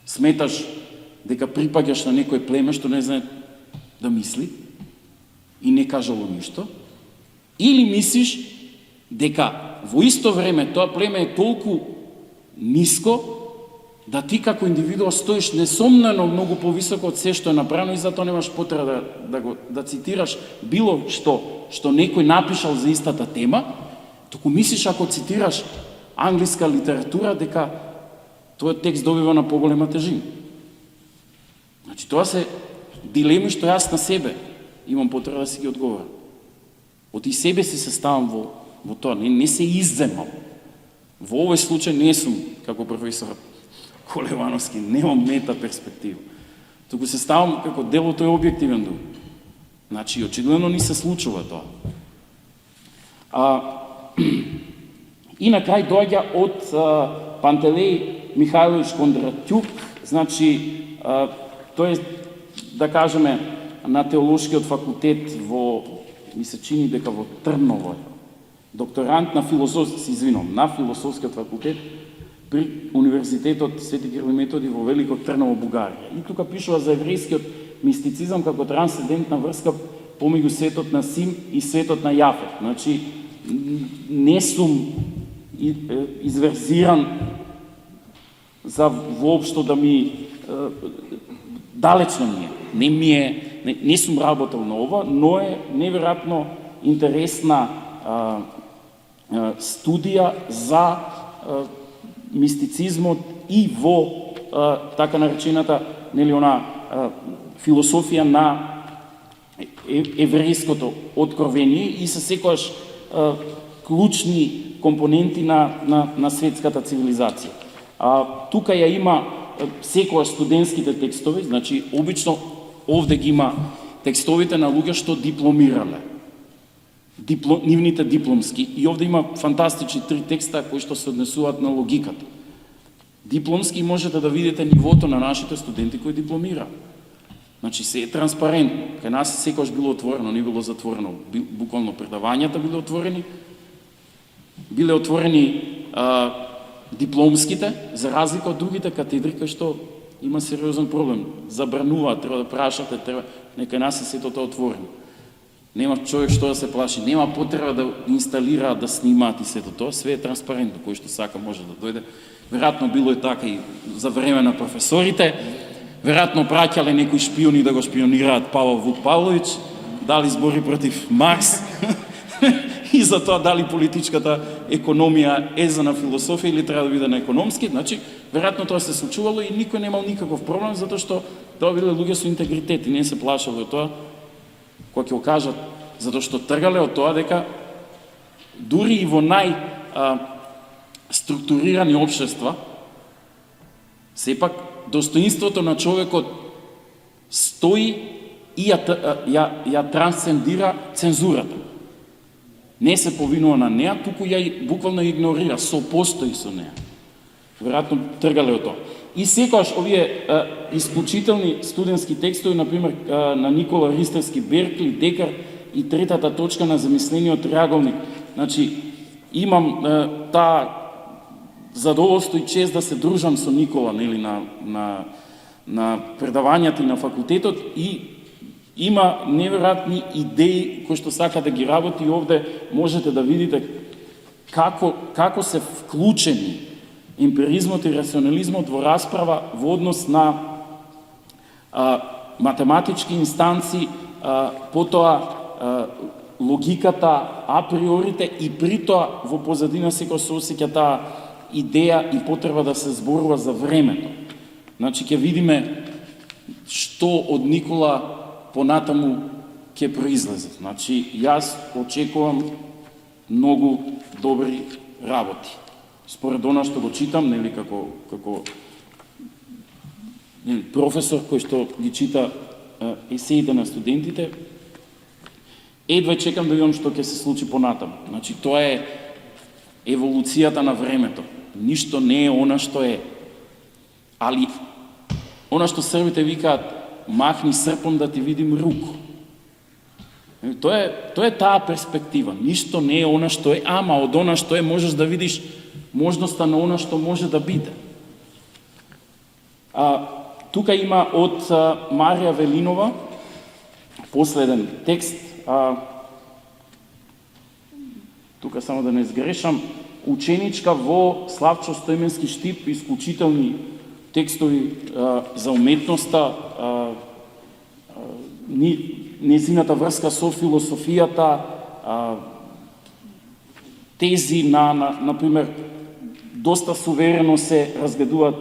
сметаш дека припаѓаш на некој племе што не знае да мисли и не кажало ништо, или мислиш дека во исто време тоа племе е толку ниско да ти како индивидуа стоиш несомнено многу повисоко од се што е направено и затоа немаш потреба да цитираш било што некој напишал за истата тема, туку мислиш ако цитираш англиска литература дека тој текст добива на поголема тежина. Значи тоа се дилеми што јас на себе имам потреба да си ги одговорам. Од и себе си се ставам во тоа, не се изземам. Во овој случај не сум како професор Колевановски, немам мета перспектива. Туку се ставам како дел од тој објективен дух. Значи, очигледно ни се случува тоа. И на крај доаѓа од Пантелеј Михајлович Кондратјук, значи, тој е, да кажеме, на теолошкиот факултет ми се чини дека во Трново, докторант на на философскиот факултет при Универзитетот Свети Кирил и Методи во Велико Трново, Бугарија. И тука пишува за еврејскиот мистицизам како трансцендентна врска помеѓу светот на Сим и светот на Јафет. Значи, не сум изверзиран за воопшто да ми далечно ми е. Не сум работел на ова, но е неверојатно интересна студија за мистицизмот и во така наречената философија на еврејското откровение и се секогаш клучни компоненти на светската цивилизација. Тука ја има секогаш студентските текстови, значи обично овде ги има текстовите на луѓе што дипломирале. Нивните дипломски. И овде има фантастични 3 текста кои што се однесуваат на логиката. Дипломски можете да видите нивото на нашите студенти кои дипломира. Значи се е транспарентно. Кај нас секогаш било отворено, не било затворено. Буквално предавањата биле отворени дипломските, за разлика од другите катедри кои што има сериозен проблем. Забрануваат, треба да прашате, нека нас е сето тоа отворено. Нема човек што да се плаши, нема потреба да инсталираат, да снимаат и сето тоа, све е транспарентно, кој што сака може да дојде. Веројатно било и така и за време на професорите, веројатно праќале некои шпиони да го шпионираат Павел Вук Павлович, дали збори против Маркс, и за тоа дали политичката економија е за на философија или треба да биде на економски, значи, веројатно тоа се случувало и никој немал никаков проблем, затоа што тоа биле луѓе со интегритет и не се плашале од тоа, кога ќе го кажат, затоа што тргале од тоа дека дури и во структурирани општества, сепак достоинството на човекот стои и ја трансцендира цензурата. Не се повинува на неа, туку ја буквално игнорира, сопостои со неа. Веројатно тргале од тоа. И секогаш овие исклучителни студентски текстови, например на Никола Ристерски, Беркли, Декар и третата точка на замислениот триаголник. Значи, имам таа задоволство и чест да се дружам со Никола, нели, на предавањата и на факултетот, и има неверојатни идеи кои што сака да ги работи, и овде можете да видите како се вклучени емпиризмот и рационализмот во расправа во однос на математички инстанции потоа логиката, априорите и притоа во позадина секој се осеќа таа идеја и потреба да се зборува за времето. Значи ќе видиме што од Никола понатаму ќе произлезе. Значи јас очекувам многу добри работи. Според она што го читам, нели како професор кој што ги чита есеите на студентите, едва чекам да видам што ќе се случи понатаму. Значи тоа е еволуцијата на времето. Ништо не е она што е. Али она што србите викаат махни српом да ти видим руку. Тоа е таа перспектива. Ништо не е она што е, ама од она што е можеш да видиш можноста на она што може да биде. Тука има од Марија Велинова последен текст. Тука само да не сгрешам, ученичка во Славчо Стојменски Штип, исклучителни текстови за уметноста, незината врска со философијата, тези например, доста суверено се разгледуваат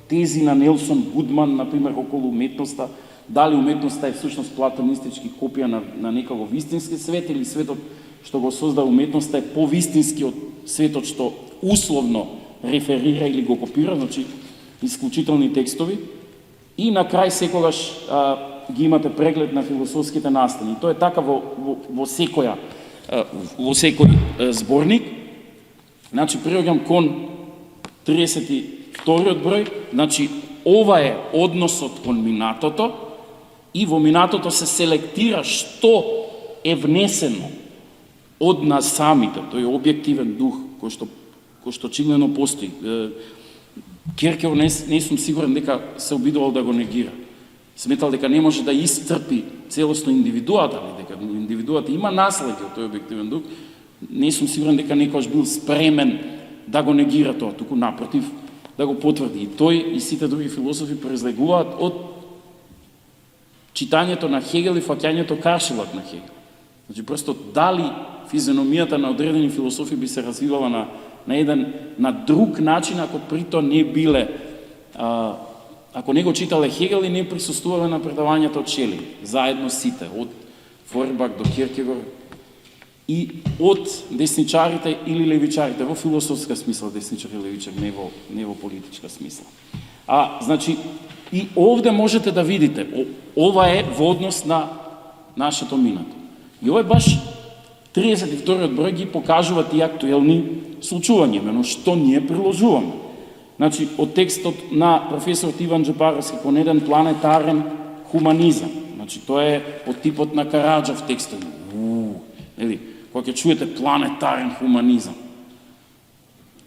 тези на Нелсон Гудман, например, околу уметноста, дали уметноста е всушност платонистички копија на некако вистински свет или светот што го создава уметноста е повистински од светот што условно реферира или го копира, значи исклучителни текстови. И на крај секогаш ги имате преглед на философските настани. Тоа е така во секој зборник. Значи приоѓам кон 32-иот број, значи ова е односот кон минатото и во минатото се селектира што е внесено од нас самите, тој објективен дух кој што очигледно постои. Киркеов не сум сигурен дека се обидувал да го негира. Сметал дека не може да исцрпи целосно индивидуата, дека индивидуата има наследи од тој објективен дух. Не сум сигурен дека некојаш бил спремен да го негира тоа, туку напротив да го потврди. И тој и сите други философи произлегуваат од читањето на Хегел и фаќањето кашелак на Хегел. Значи просто дали физиономијата на одредени философи би се развивала на друг начин ако прито не биле ако не го читале Хегел и не присуствувале на предавањето од Шелинг, заедно сите, од Фойербах до Киркегор и од десничарите или левичарите, во философска смисла десничар и левичар, не во политичка смисла. Значи, и овде можете да видите, ова е во однос на нашето минато. И ова е баш 32-иот број ги покажува тие актуелни случувања, мено што ние приложуваме. Значи, од текстот на професор Иван Джапаровски кон еден планетарен хуманизам. Значи, тоа е од типот на Караджов текстот. Кога ќе чуете планетарен хуманизам,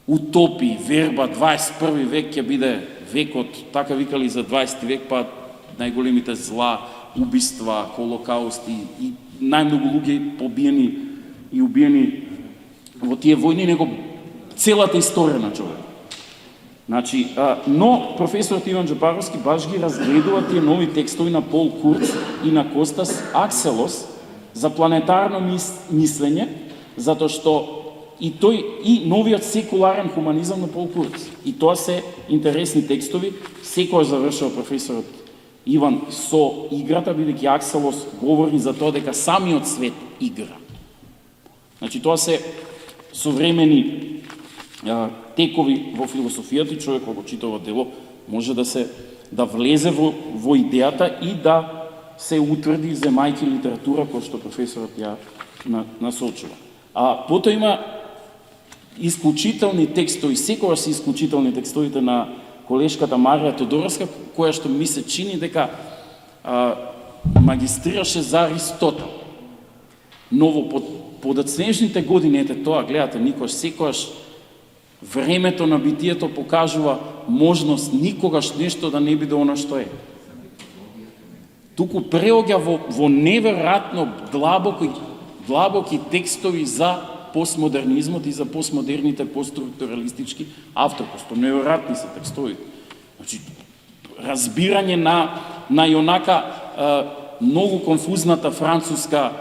утопии, верба, 21 век ќе биде векот, така викали за 20 век, па најголемите зла, убиства, холокаусти и најмногу луѓе побиени и убиени во тие војни, него целата историја на човек. Значи, но професорот Иван Джапаровски баш ги разгледува тие нови текстови на Пол Курц и на Костас Акселос за планетарно мислење, затоа што и тој и новиот секуларен хуманизам на Пол Курц. И тоа се интересни текстови, секој завршува професорот Иван со играта, бидејќи Акселос говори за тоа дека самиот свет игра. Значи, тоа се современи текови во философијата и човек кога го читава дело може да влезе во идејата и да се утврди земајки литература кој што професорот ја насочува. Потоа има исклучителни текстови, секогаш се исклучителни текстовите на колешката Марија Тодоровска, која што ми се чини дека магистрираше за Аристотел. Но во подоцнежните години, ете тоа, гледате, никош секојаш времето на битието покажува можност никогаш нешто да не биде она што е. Туку преоѓа во неверојатно длабоки текстови за постмодернизмот и за постмодерните постструктуралистички авторство. Неверојатни се текстови. Значи, разбирање на јонака многу конфузната француска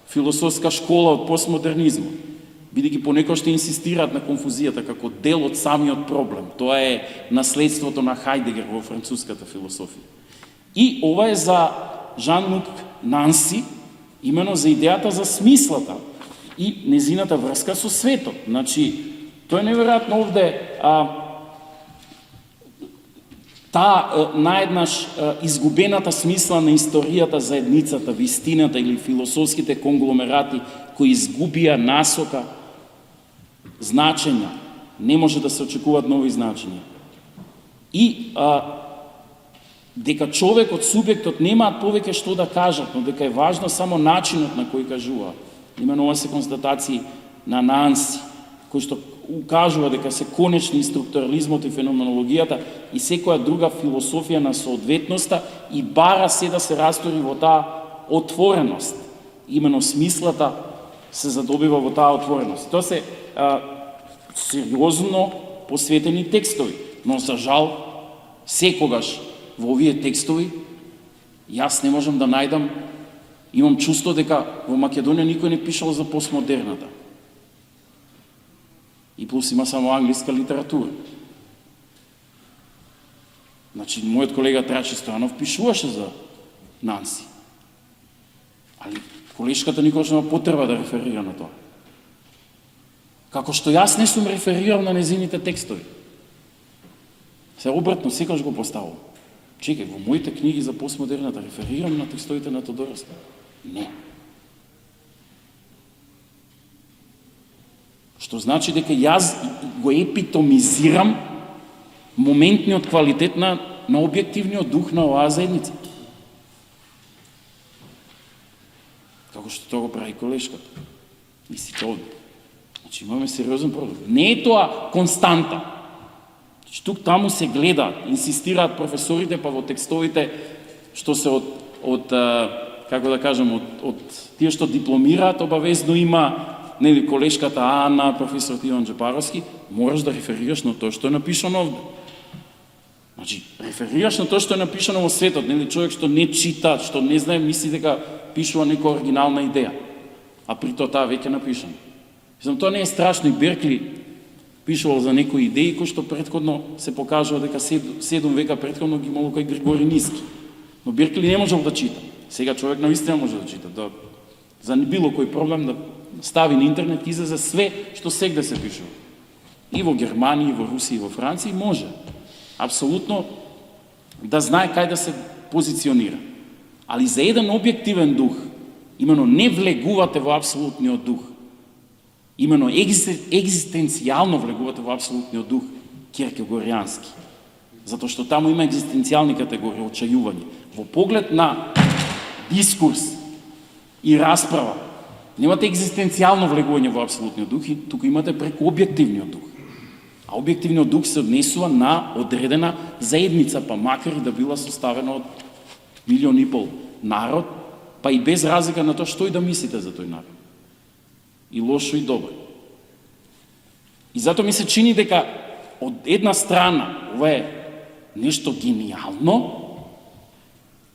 философска школа од постмодернизмот, бидејќи понекогаш ще инсистираат на конфузијата како дел од самиот проблем. Тоа е наследството на Хајдегер во француската философија. И ова е за Жан-Лук Нанси, имено за идејата за смислата и незината врска со светот. Значи, тоа е неверојатно овде таа наеднаш изгубената смисла на историјата, заедницата, вистината или философските конгломерати кои изгубија насока, значења, не може да се очекуваат нови значења. И дека човекот, субјектот немаат повеќе што да кажат, но дека е важно само начинот на кој кажуваат. Имено ова се констатации на Нанси, кои што укажува дека се конечни структурализмот и феноменологијата и секоја друга философија на соодветноста и бара се да се растори во таа отвореност. Имено смислата се задобива во таа отвореност. Тоа се сериозно посветени текстови, но за жал секогаш во овие текстови јас не можам да најдам, имам чувство дека во Македонија никој не пишал за постмодерната. И плюс има само англиска литература. Значи, мојот колега Трачи Стојанов пишуваше за Нанси. Али колешката никогаш нема потреба да реферира на тоа. Како што јас не сум реферирал на незините текстови. Се обратно, секогаш го поставувам. Чекај, во моите книги за постмодерната реферирам на текстовите на Тодоровски? Не. Што значи дека јас го епитомизирам моментниот квалитет на објективниот дух на оваа заедница. Како што тоа го прави колешката. И сите овде. Значи имаме сериозен проблем. Не е тоа константа. Значи тук таму се гледа, инсистираат професорите па во текстовите што се од како да кажем, од тие што дипломираат, обавезно има нели колешката Ана, професор Иван Джапаровски, мораш да реферираш на тоа што е напишано овде. Значи, реферираш на тоа што е напишано во светот, нели човек што не чита, што не знае, мисли дека пишува некоја оригинална идеја, а при тоа таа веќе напишано. Мислам, тоа не е страшно, и Беркли пишувал за некои идеи кои што претходно се покажува дека 7 века претходно ги имало кај Григори Ниски. Но Беркли не можел да чита. Сега човек навистина може да чита. За било кој проблем да стави на интернет, излезе све што сегде се пишува. И во Германија, и во Русија, и во Франција може апсолутно да знае кај да се позиционира. Али за еден објективен дух, имено не влегувате во апсолутниот дух, имено екзистенцијално влегувате во апсолутниот дух киркегоријански. Затоа што таму има екзистенцијални категории, очајување. Во поглед на дискурс и расправа, немате екзистенцијално влегување во апсолутниот дух, и туку имате преку објективниот дух. А објективниот дух се однесува на одредена заедница, па макар и да била составена од 1,5 милион народ, па и без разлика на тоа што и да мислите за тој народ. И лошо и добро. И затоа ми се чини дека од една страна ова е нешто гениално,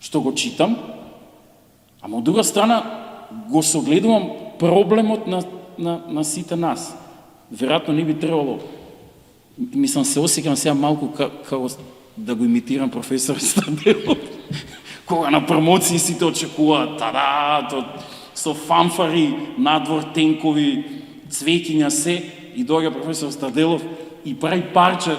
што го читам, ама од друга страна го согледувам проблемот на сите нас. Веројатно не би требало, мислам, се осеќам сега малку како да го имитирам професор Стаделов, кога на промоции сите очекуваат со фанфари, надвор тенкови, цвеќиња се, и доаѓа професор Стаделов и прави парче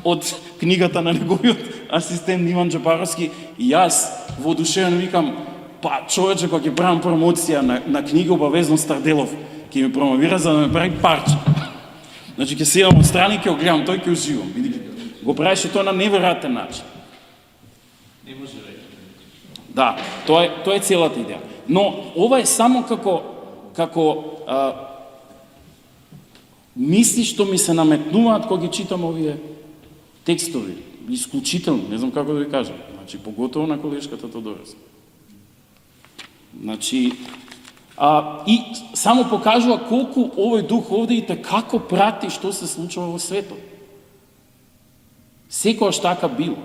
од книгата на неговиот асистент Иван Джапаровски, и јас воодушевен викам, па човече кога ќе правам промоција на книга, обавезно Старделов ќе ми промовира за да ме прави парче. Значи ќе седам од страни, ќе го гледам, тој ќе уживам. Го правеше тоа на неверојатен начин. Не може да. Да, тоа е целата идеја. Но ова е само како мисли што ми се наметнуваат кога ги читам овие текстови. Исклучително, не знам како да ви кажам. Значи, поготово на колешката Тодоровска. Значи, и само покажува колку овој дух овде и како прати што се случува во светот. Секојаш така било.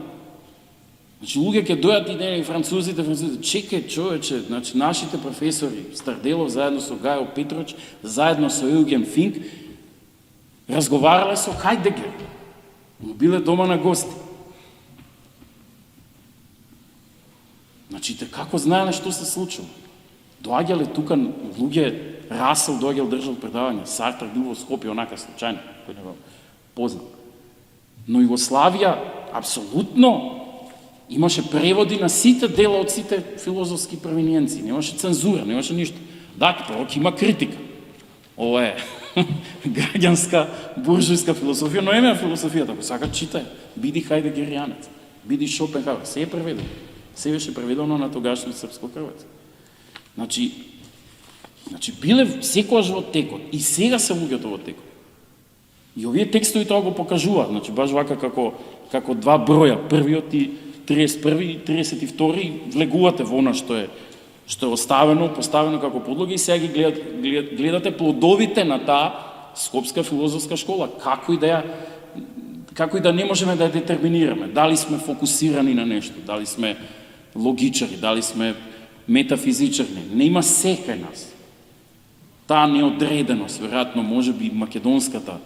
Значи, луѓе ќе дојат и французите, чекај човече, значи, нашите професори, Старделов заедно со Гајо Петрович, заедно со Еуген Финк, разговарале со Хајдегер. Биле дома на гости. Значи, како знаеле што се случило? Доаѓале тука луѓе, Расел доаѓал држал предавање, Сартар бил во Скопје, онака случајно, кој не го познал. Но Југославија, апсолутно, имаше преводи на сите дела од сите филозофски провиниенци, немаше цензура, немаше ништо. Прво има критика. Ова е граѓанска, буржујска философија, но еме философијата, ако сака читај, биди хајдегеријанец, биди Шопенхауер, се е преведено. Се беше преведено на тогашно српско-хрватски. Значи, биле секојаш во текот, и сега се луѓето во текот. И овие текстови тоа го покажуваат, значи баш вака како два броја, првиот и 31 и 32 влегувате во она што е поставено како подлога и сега ги гледате плодовите на таа Скопска филозофска школа, како и да не можеме да ја детерминираме, дали сме фокусирани на нешто, дали сме логичари, дали сме метафизичари, не има се кај нас. Таа неодреденост, веројатно, можеби македонската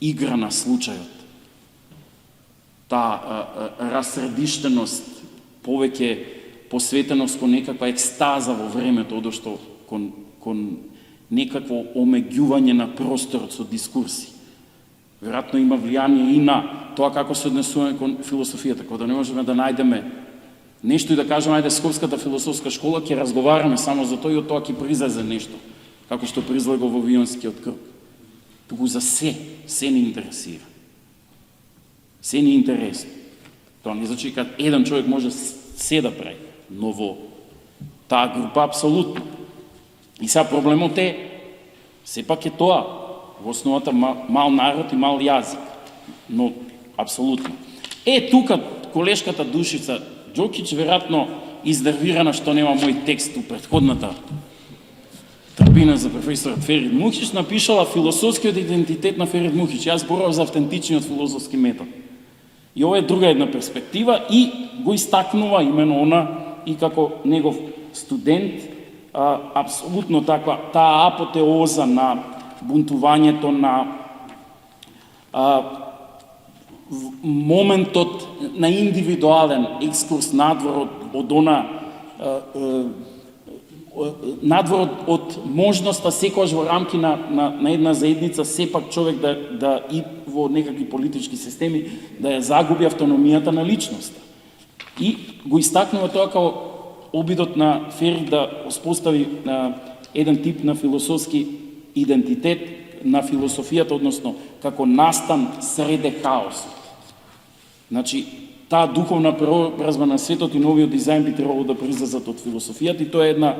игра на случајот, таа расредиштеност, повеќе посветеност кон некаква екстаза во времето, одошто кон некакво омеѓување на просторот со дискурси. Веројатно има влијание и на тоа како се однесуваме кон философијата, кога да не можеме да најдеме нешто и да кажеме, ајде Скопската философска школа, ќе разговараме само за тоа и од тоа ќе произлезе нешто, како што произлего во Вионскиот круг. Туку за се не интересира. Се не интересно. Тоа не значи кога еден човек може се да прави, но во таа група апсолутно. И сега проблемот е, сепак е тоа, во основата мал народ и мал јазик, но апсолутно. Тука колешката Душица Џокич веројатно изнервирана што нема мој текст у претходната трбина за професорот Ферид Мухич, напишала философскиот идентитет на Ферид Мухич. Јас зборував за автентичниот филозофски метод. И ова е друга една перспектива и го истакнува именно она и како негов студент, апсолутно таа апотеоза на бунтувањето, на моментот на индивидуален екскурс надвор од она, надвор од можноста секојаш во рамки на една заедница сепак човек да и во некакви политички системи да ја загуби автономијата на личноста. И го истакнува тоа како обидот на Ферид да успостави еден тип на философски идентитет на философијата, односно како настан среде хаосот. Значи, таа духовна преобразба на светот и новиот дизајн би требало да произлезат од философијата и тоа е една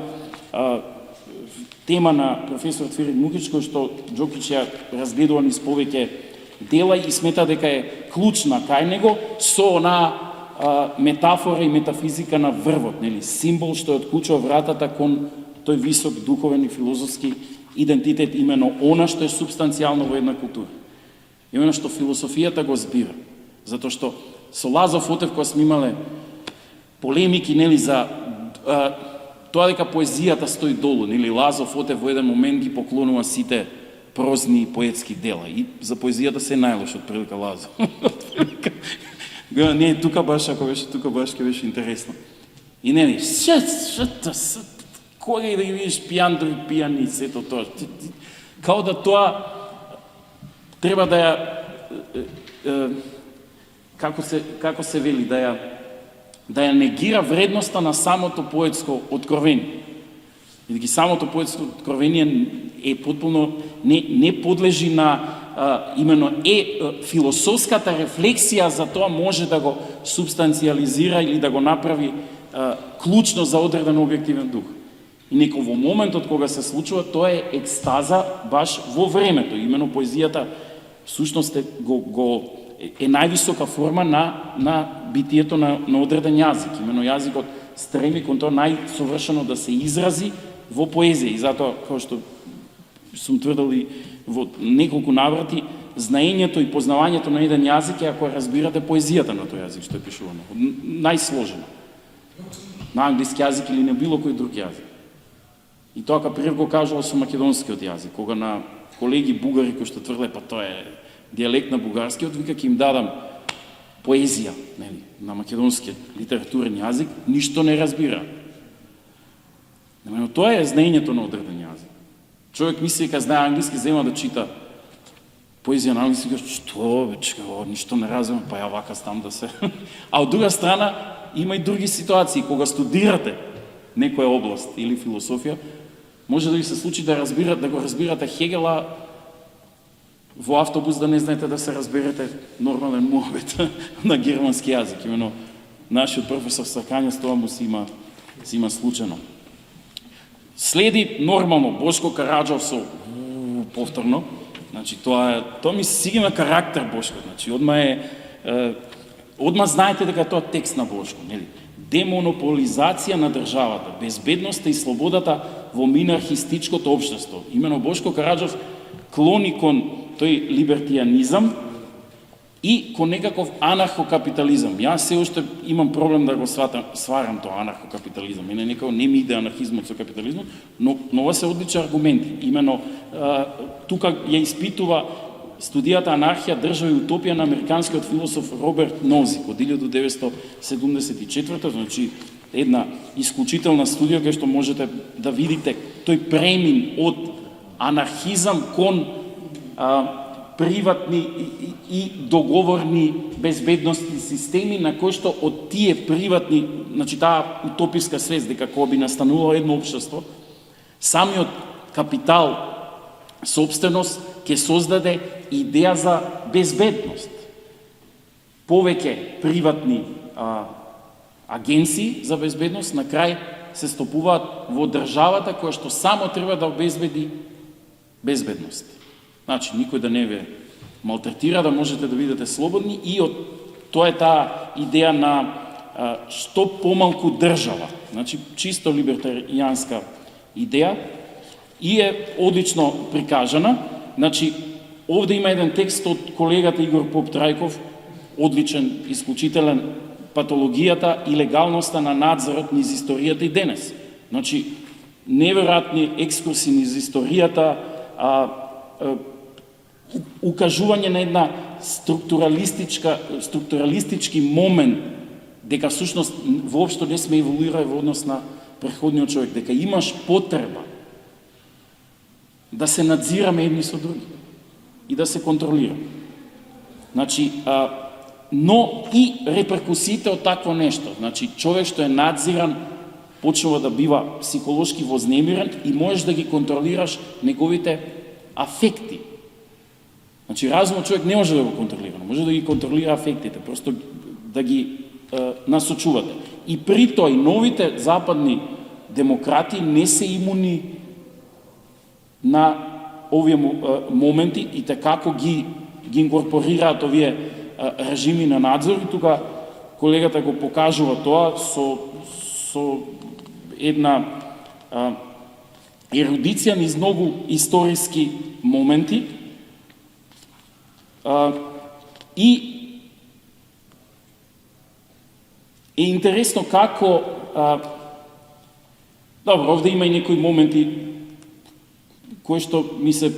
тема на професорот Ферид Мухич, кој што Џокич ја разгледува низ повеќе дела и смета дека е клучна кај него со онаа метафора и метафизика на врвот, нели, символ што ја отклучува вратата кон тој висок духовен и филозофски идентитет, имено она што е субстанцијално во една култура. Именно што философијата го збира. Затоа што со Лазо Фотев, кога сме имале полемики, нели, за тоа дека поезијата стои долу, нели, Лазо Фотев во еден момент ги поклонува сите прозни и поетски дела. И за поезијата се најлош од прилика Лазо. Не, тука баш, ако беше тука баш, ќе беше интересно. И нели, кога и да ги видиш пијан, други пијани, сето тоа. Као да тоа треба да ја како се вели, да ја негира вредноста на самото поетско откровение. И да самото поетско откровение е потполно не подлежи на именно философската рефлексија за тоа може да го субстанциализира или да го направи клучно за одреден објективен дух. И некој во моментот кога се случува, тоа е екстаза баш во времето. Именно поезијата всушност е највисока форма на битието на одреден јазик. Именно јазикот стреми кон тоа најсовршено да се изрази во поезија. И затоа, како што сум тврдел и во неколку наврати, знаењето и познавањето на еден јазик е ако разбирате поезијата на тој јазик што е пишувано. Најсложено. На англиски јазик или на било кој друг јазик. И тоа кога прв го кажувал со македонскиот јазик, кога на колеги бугари кои што тврде па тоа е дијалект на бугарскиот, вика ќе им дадам поезија, нели, на македонскиот литературен јазик, ништо не разбира. Но тоа е знаењето на одреден јазик. Човек мисли дека знае англиски, зема да чита поезија на англиски, каже, што бе, ништо не разбирам, па ја вака стам да се... А од друга страна, има и други ситуации, кога студирате некоја област или философија, може да ви се случи да го разбирате Хегела во автобус, да не знаете да се разберете нормален муабет на германски јазик. Имено, нашиот професор Сакањас тоа му си има случајно. Следи нормално Бошко Караджов со повторно. Значи тоа ми си има карактер Бошко. Значи одма знаете дека тоа текст на Бошко, нели? Демонополизација на државата, безбедноста и слободата во минархистичкото општество. Имено Бошко Караджов клони кон тој либертијанизам и кон некаков анархокапитализам. Јас се уште имам проблем да го сварам тоа анархокапитализам. Мене некако не ми иде анархизмот со капитализмот, но ова се одлични аргументи. Имено тука ја испитува студијата Анархија, држава и утопија на американскиот философ Роберт Нозик од 1974, значи една исклучителна студија кај што можете да видите тој премин од анархизам кон приватни и договорни безбедностни системи на кои што од тие приватни, значи таа утописка свест дека кога би настанувало едно општество, самиот капитал, собственост ќе создаде идеја за безбедност. Повеќе приватни агенции за безбедност на крај се стопуваат во државата која што само треба да обезбеди безбедност. Значи, никој да не ве малтретира, да можете да бидете слободни и тоа е таа идеја на што помалку држава. Значи, чисто либертаријанска идеја и е одлично прикажана. Значи, овде има еден текст од колегата Игор Поп-Трајков, одличен, исклучителен, патологијата и легалноста на надзорот низ историјата и денес. Значи, неверојатни екскурси низ историјата, укажување на една структуралистички момент, дека всушност воопшто не сме еволуирали во однос на претходниот човек, дека имаш потреба да се надзираме едни со други и да се контролираме. Значи, но и реперкусиите од такво нешто. Значи, човек што е надзиран почнува да бива психолошки вознемирен и можеш да ги контролираш неговите афекти. Значи, разумот човек не може да го контролира, може да ги контролира афектите, просто да ги насочувате. И при тој, новите западни демократи не се имуни на овие моменти и како ги инкорпорираат овие режими на надзор. И тука колегата го покажува тоа со една ерудиција низ многу историски моменти и е интересно како добро, овде има и некои моменти кои што ми се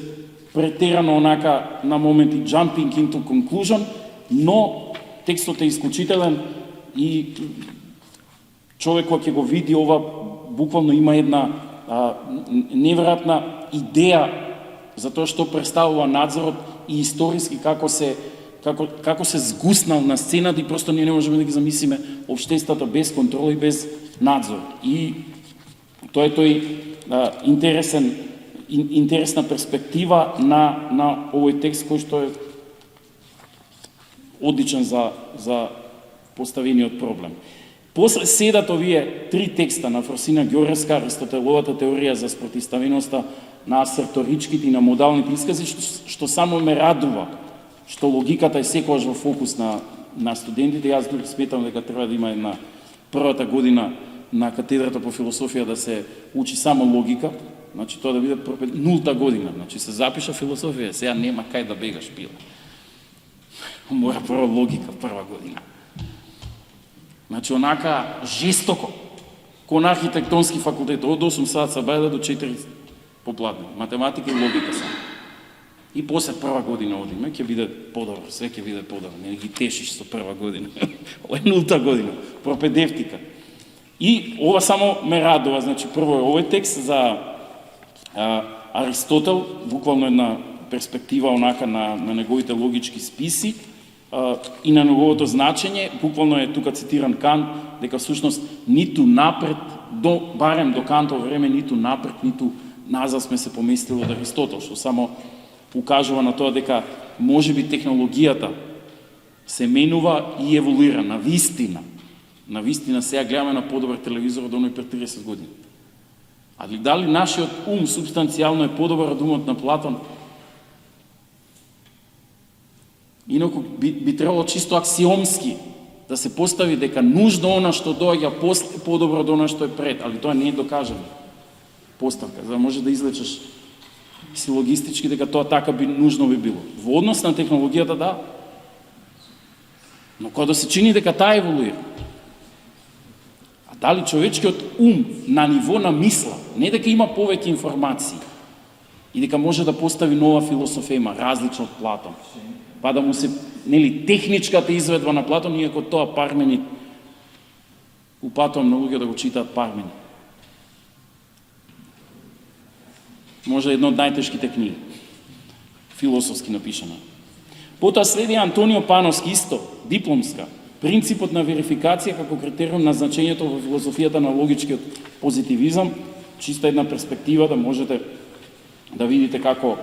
претерано онака на моменти jumping into conclusion, но текстот е исклучителен и човек кој ќе го види ова буквално има една неверојатна идеја за тоа што представува надзорот и историски како се сгуснал на сцената и просто ние не можеме да ги замислиме општеството без контрола и без надзор. И тоа е тој интересна перспектива на овој текст кој што е одличен за поставениот проблем. После седат овие три текста на Фросина Ѓоревска, Аристотеловата теорија за спротивставеноста на асерторичките и на модалните искази, што само ме радува, што логиката е секогаш во фокус на студентите. Јас дури сметам дека треба да има една првата година на катедрата по философија да се учи само логика, значи тоа да биде нулта година, значи се запиша философија, сега нема кај да бегаш пила. Мора прва логика, прва година. Значи, онака жестоко, кон архитектонски факултет, од 8 саат са бајле до 4 попладне. Математика и логика само. И после прва година одиме, ќе биде подобро, све ќе биде подобро. Не ги тешиш со прва година. Ова е нулта година, пропедевтика. И ова само ме радува, значи прво е овој текст за Аристотел, буквално една перспектива онака на неговите логички списи и на неговото значење, буквално е тука цитиран Кант, дека всушност ниту напред, барем до Кантово време, ниту напред, ниту назад сме се поместили од Аристотел, што само укажува на тоа дека можеби технологијата се менува и еволуира на вистина. На вистина сега гледаме на подобар телевизор од оној пред 30 години. Али дали нашиот ум субстанцијално е подобар од умот на Платон? Инаку би требало чисто аксиомски да се постави дека нужно она што доаѓа после подобро од она што е пред, али тоа не е докажано. Поставка, за да може да излечеш силогистички дека тоа така нужно би било. Во однос на технологијата, да. Но кога да се чини дека таа еволуира. А дали човечкиот ум на ниво на мисла, не дека има повеќе информации и дека може да постави нова философема, различна од Платон, па да му се, нели, техничката изведба на Платон, иако тоа Парменид, упатувам на луѓе да го читаат Парменид. Може едно од најтешките книги, философски напишана. Потоа следи Антонио Пановски, исто, дипломска, принципот на верификација како критериум на значењето во философијата на логичкиот позитивизам, чиста една перспектива да можете да видите како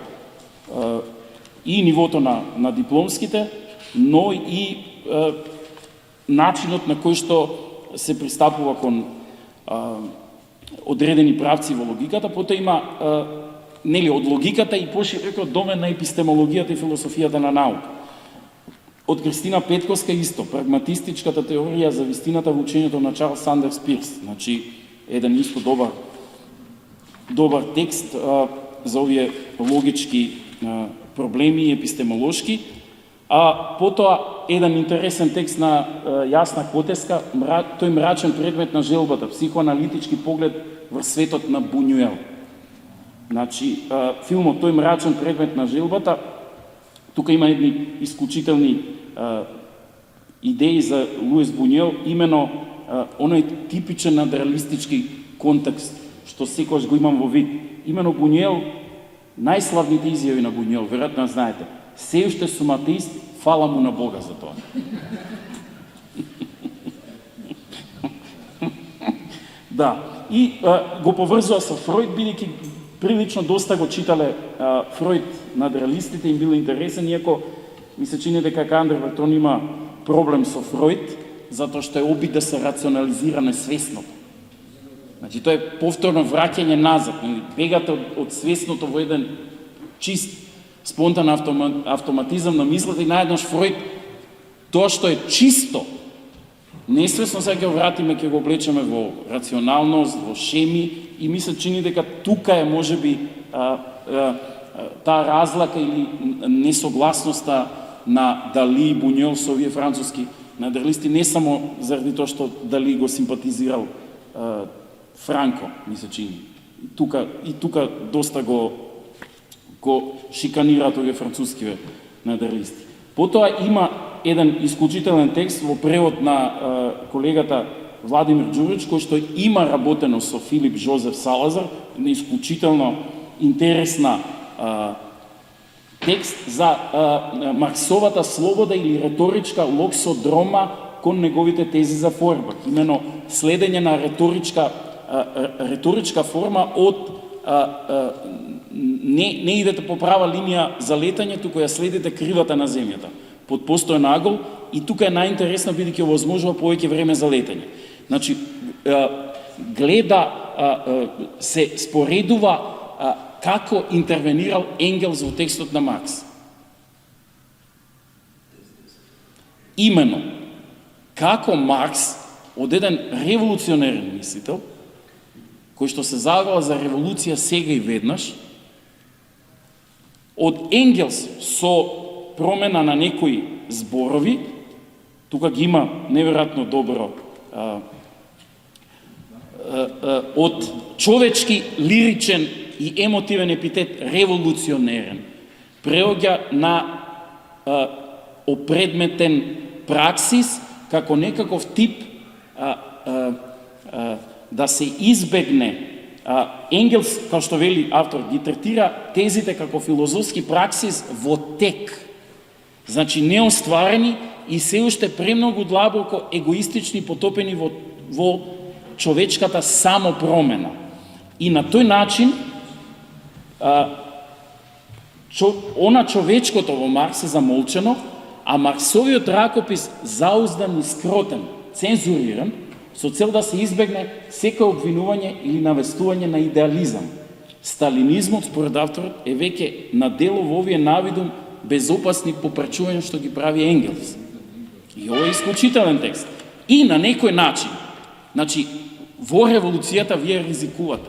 и нивото на дипломските, но и начинот на кој што се пристапува кон одредени правци во логиката, потоа има нели од логиката и пошироко домен на епистемологијата и философијата на наука. Од Кристина Петковска исто, прагматистичката теорија за вистината во учењето на Чарлс Сандерс Пирс. Значи, еден исто добар текст за овие логички проблеми и епистемолошки. А потоа еден интересен текст на Јасна Котеска, тој мрачен предмет на желбата, психоаналитички поглед врз светот на Бунјуел. Значи, филмот Тој мрачен предмет на желбата, тука има едни исклучителни идеи за Луис Бунјуел, имено оној типичен надреалистички контекст, што секогаш го имам во вид. Имено Бунјуел, најславните изјави на Бунјуел, веројатно знаете, се уште сум атеист, фала му на Бога за тоа. Да, и го поврзува со Фројд, бидејќи прилично доста го читале Фројд надреалистите, им бил интересен, иако ми се чини дека Андре Бертон има проблем со Фројд, затоа што е обид да се рационализира несвесното. Значи, тоа е повторно враќање назад, бегате од свесното во еден чист, спонтан автоматизам на мислата и наеднаш Фројд, тоа што е чисто, несвесно сега ќе вратиме, ќе го облечеме во рационалност, во шеми, и ми се чини дека тука е можеби таа разлика или несогласноста на Дали и Бунјуел со овие француски надреалисти, не само заради тоа што Дали го симпатизирал Франко, ми се чини. И тука доста го шиканираат овие францускиве надреалисти. Потоа има еден исклучителен текст во превод на колегата Владимир Ѓурич, кој што има работено со Филип Жозеф Салазар, една исклучително интересна текст за Марксовата слобода или реторичка локсодрома кон неговите тези за Фойербах. Имено следење на реторичка форма од не идете по права линија за летање, туку ја следите кривата на земјата, под постојан агол, и тука е најинтересно бидејќи овозможува повеќе време за летање. Значи, се споредува како интервенирал Енгелс во текстот на Маркс. Имено, како Маркс, од еден револуционерен мислител, кој што се залагал за револуција сега и веднаш, од Енгелс со промена на некои зборови, тука ги има неверојатно добро од човечки, лиричен и емотивен епитет револуционерен, преоѓа на опредметен праксис како некаков тип да се избегне. Енгелс, како што вели автор, ги третира тезите како филозофски праксис во тек. Значи неостварени и се уште премногу длабоко егоистични, потопени во човечката самопромена. И на тој начин она човечкото во Маркс е замолчено, а Марксовиот ракопис зауздан и скротен, цензуриран, со цел да се избегне секој обвинување или навестување на идеализам. Сталинизмот, според авторот, е веќе на дело во овие навидум безопасни попрачувања што ги прави Енгелс. И ова е исклучителен текст. И на некој начин, значи, во револуцијата вие ризикувате.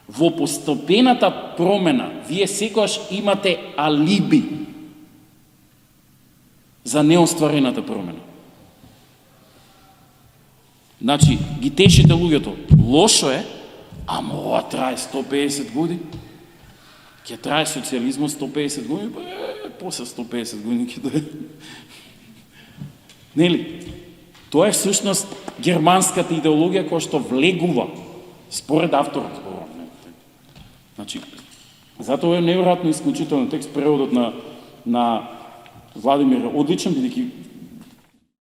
Во постепената промена вие секогаш имате алиби за неостварената промена. Значи, ги тешите луѓето. Лошо е, ама ова трае 150 години. Ќе трае социјализмот 150 години, после 150 години ќе дое. Нели? Тоа е всушност германската идеологија која што влегува според авторот. Значи, затоа е неверојатно исклучителен текст, преводот на Владимир одличен, бидејќи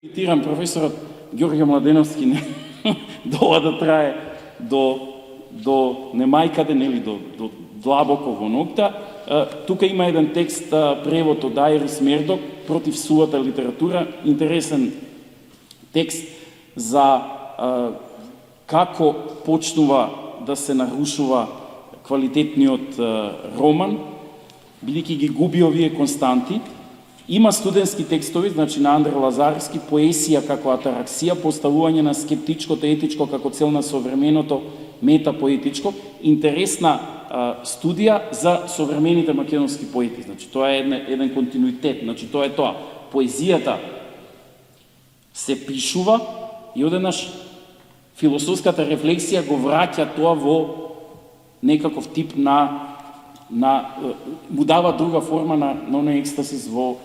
цитирам професорот Ѓорѓе Младеновски, не дола да трае до немајкаде, нели, до длабоко во ноќта. Тука има еден текст, превод од Айрис Мердок против сувата литература, интересен текст за како почнува да се нарушува квалитетниот роман, бидејќи ги губи овие константи. Има студентски текстови, значи на Андре Лазарски, поезија како атараксија, поставување на скептичкото етичко како цел на современото метапоетичко, интересна студија за современите македонски поети. Значи тоа е еден континуитет, значи тоа е тоа. Поезијата се пишува и одеднаш философската рефлексија го враќа тоа во некаков тип му дава друга форма на оној екстасис во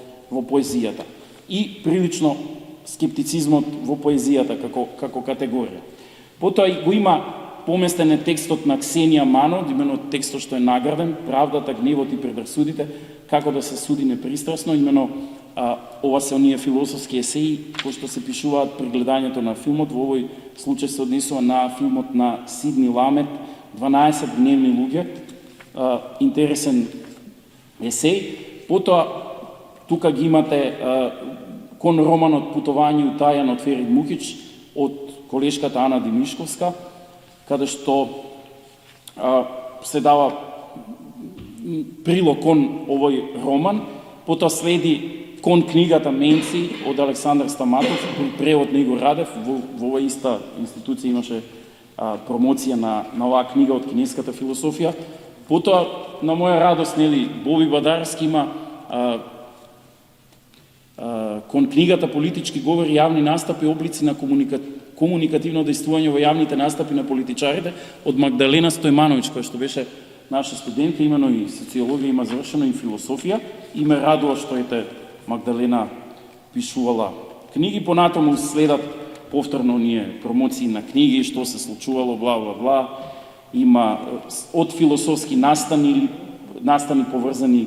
поезијата. И прилично скептицизмот во поезијата како категорија. Потоа го има поместен е текстот на Ксенија Манот, имено текстот што е награден, Правдата, гневот и предрасудите, како да се суди непристрасно, имено ова се оние философски есеи кои што се пишуваат при гледањето на филмот, во овој случај се однесува на филмот на Сидни Ламет, 12 дневни луѓе, интересен есеј. Потоа тука ги имате кон романот Путување утајан од Ферид Мукич од колешката Ана Димишковска, каде што се дава прилог кон овој роман. Потоа следи кон книгата Менци од Александар Стаматов, превод на Игор Радев. Во оваа иста институција имаше промоција на оваа книга од кинеската философија. Потоа, на моја радост, нели, Боби Бадарски има кон книгата Политички говори, јавни настапи, облици на комуникативно действување во јавните настапи на политичарите од Магдалена Стојмановиќ, која што беше наша студентка, имено и социологија има завршено и философија, и ме радува што ете Магдалена пишувала книги, понатаму следат повторно оние промоции на книги, што се случувало, бла, бла, бла. Има од философски настани или настани поврзани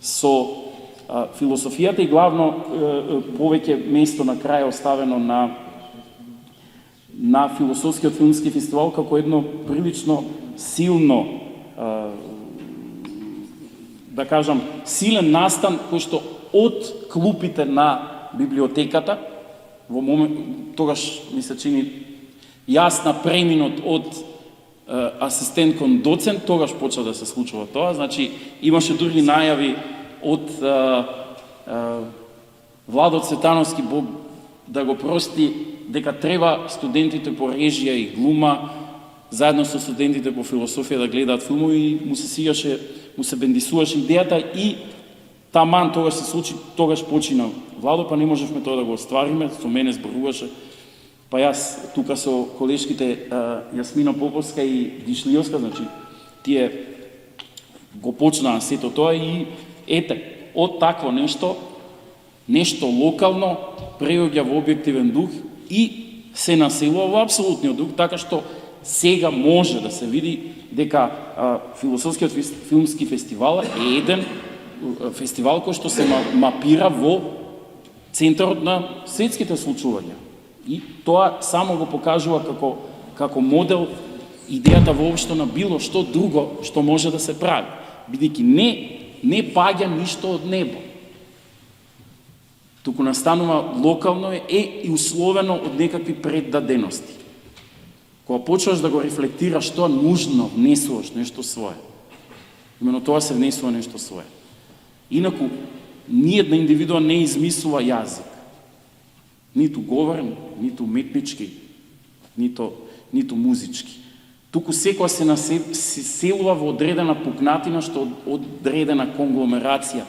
со философијата и главно повеќе место на крај оставено на философскиот филмски фестивал како едно прилично силно, да кажам, силен настан кој што од клупите на библиотеката во момент тогаш ми се чини јасна преминот од асистент кон доцент, тогаш почна да се случува тоа. Значи, имаше дури најави од Владо Цветановски, Бог да го прости, дека треба студентите по режија и глума, заедно со студентите по философија да гледаат филмови, и му се бендисуваше идејата и таман тогаш се случи, тогаш почина Владо, па не можевме тоа да го оствариме, со мене зборуваше. Па јас тука со колешките Јасмина Поповска и Дишлиевска, значи тие го почнаа сето тоа и ете, од такво нешто локално преоѓа во објективен дух и се населува во апсолутниот дух, така што сега може да се види дека Философскиот филмски фестивал е еден фестивал кој што се мапира во центарот на светските случувања. И тоа само го покажува како модел идејата воопшто на било што друго што може да се прави, бидејќи не паѓа ништо од небо. Туку настанува локално и условено од некакви преддадености. Кога почнеш да го рефлектираш тоа, нужно внесуваш нешто свое. Имено тоа се внесува нешто свое. Инаку, ниедна индивидуа не измислува јазик. Ниту говорен, ниту уметнички, ниту музички. Туку секоја се селува во одредена пукнатина, што одредена конгломерација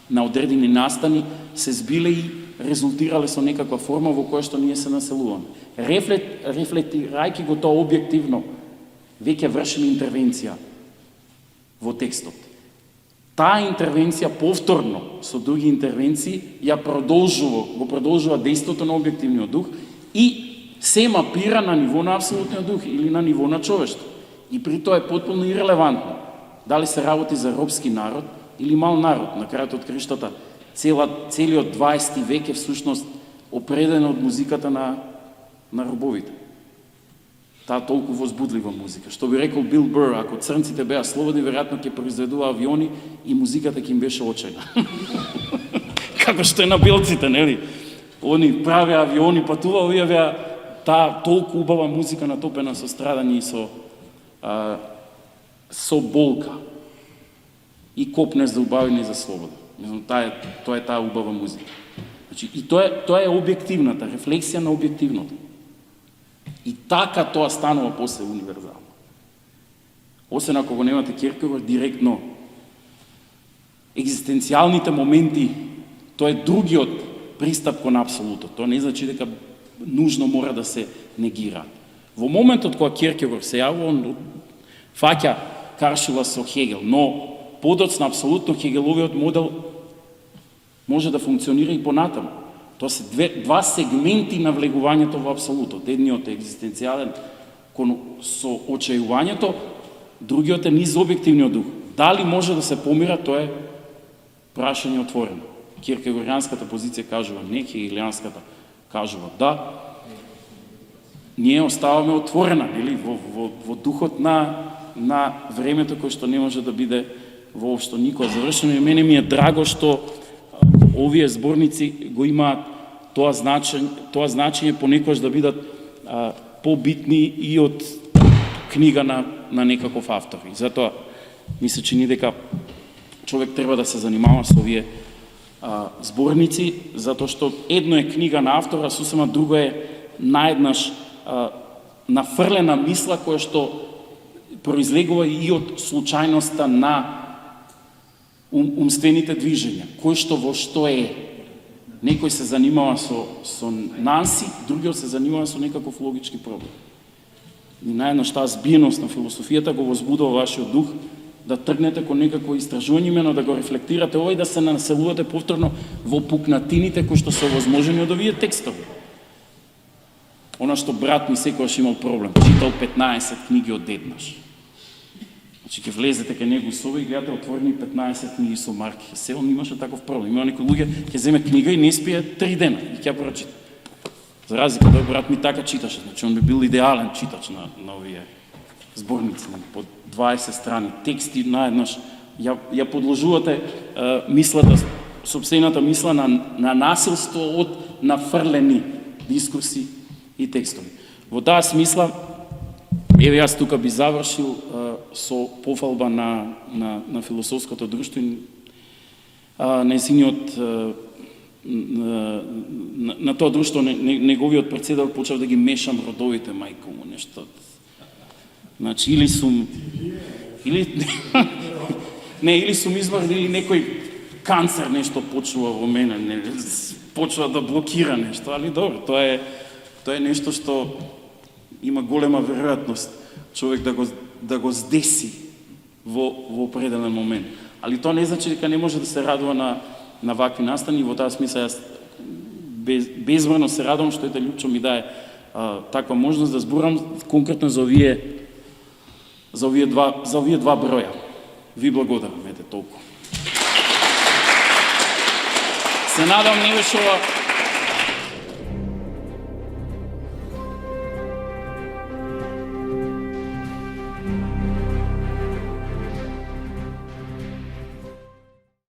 на одредени настани се збиле и резултирале со некаква форма во која што ние се населуваме. Рефлектирајќи го тоа објективно, веќе вршиме интервенција во текстот. Таа интервенција повторно со други интервенции го продолжува дејството на објективниот дух и се мапира на ниво на апсолутниот дух или на ниво на човештво. И при тоа е потполно ирелевантно дали се работи за робски народ или мал народ. На крајот од криштата целиот 20 век е всушност опреден од музиката на робовите. Таа толку возбудлива музика. Што би рекол Бил Бър, ако црнците беа слободни, веројатно ќе произведува авиони и музиката ќе им беше очајна. Како што е на белците, нели? Они правеа авиони, патува, овие беа таа толку убава музика натопена со страдање и со болка. И копнеш за убавина и за слобода. Тоа е таа убава музика. Значи, и тоа е објективната, рефлексија на објективното. И така тоа станува после универзално. Освен ако го немате Кierkegaard директно, екзистенцијалните моменти, тоа е другиот пристап кон апсолутот. Тоа не значи дека нужно мора да се негира. Во моментот кога Кierkegaard се јавува, он фаќа каршила со Хегел, но подоцна апсолутно Хегеловиот модел може да функционира и понатаму. Тоа се два сегменти на влегувањето во апсолутот. Едниот е екзистенцијален со очајувањето, другиот е низ објективниот дух. Дали може да се помира, тоа е прашање отворено. Кierkegaardiјанската позиција кажува не, хегелијанската кажува да. Ние оставаме отворена, или во духот на времето кој што не може да биде воопшто никоја завршено. И мене ми е драго што овие зборници го имаат тоа значење понекогаш да бидат побитни и од книга на некаков автор. И затоа ми се чини дека човек треба да се занимава со овие зборници, затоа што едно е книга на автора, сосема друго е наеднаш нафрлена мисла која што произлегува и од случајноста на умствените движења, кој што во што е. Некој се занимава со Нанси, другиот се занимава со некаков логички проблем. И наеднаш таа збиеност на философијата го возбудува вашиот дух да тргнете кон некакво истражување, имено да го рефлектирате ова и да се населувате повторно во пукнатините кои што се овозможени од овие текстови. Она што брат ми секогаш имал проблем, читал 15 книги одеднаш. Значи, ќе влезете кај него соба и гледате отворени 15 книги со Марк Хесел, имаше таков проблем. Има некои луѓе, ќе земе книга и не спие 3 дена и ќе прочита. За разлика, тој брат ми така читаше, значи он би бил идеален читач на овие зборници, по 20 страни, тексти наеднаш. Ја подложувате мислата, сопствената мисла на насилство од нафрлени дискурси и текстови. Во таа смисла, еве јас тука би завршил со пофалба на философското друштво и нејзиниот на тоа друштво неговиот председател почав да ги мешам родовите, мајко му, нешто. Значи, или сум избрал или некој канцер нешто почува во мене, нели, почува да блокира нешто, али добро, тоа е нешто што има голема веројатност човек да го здеси во определен момент. Али тоа не значи дека не може да се радува на вакви настани, во таа смисла јас безбројно се радувам што ете Лјупчо ми даде таква можност да зборам конкретно за овие два броја. Ви благодарам, ете толку. Се надам Невешова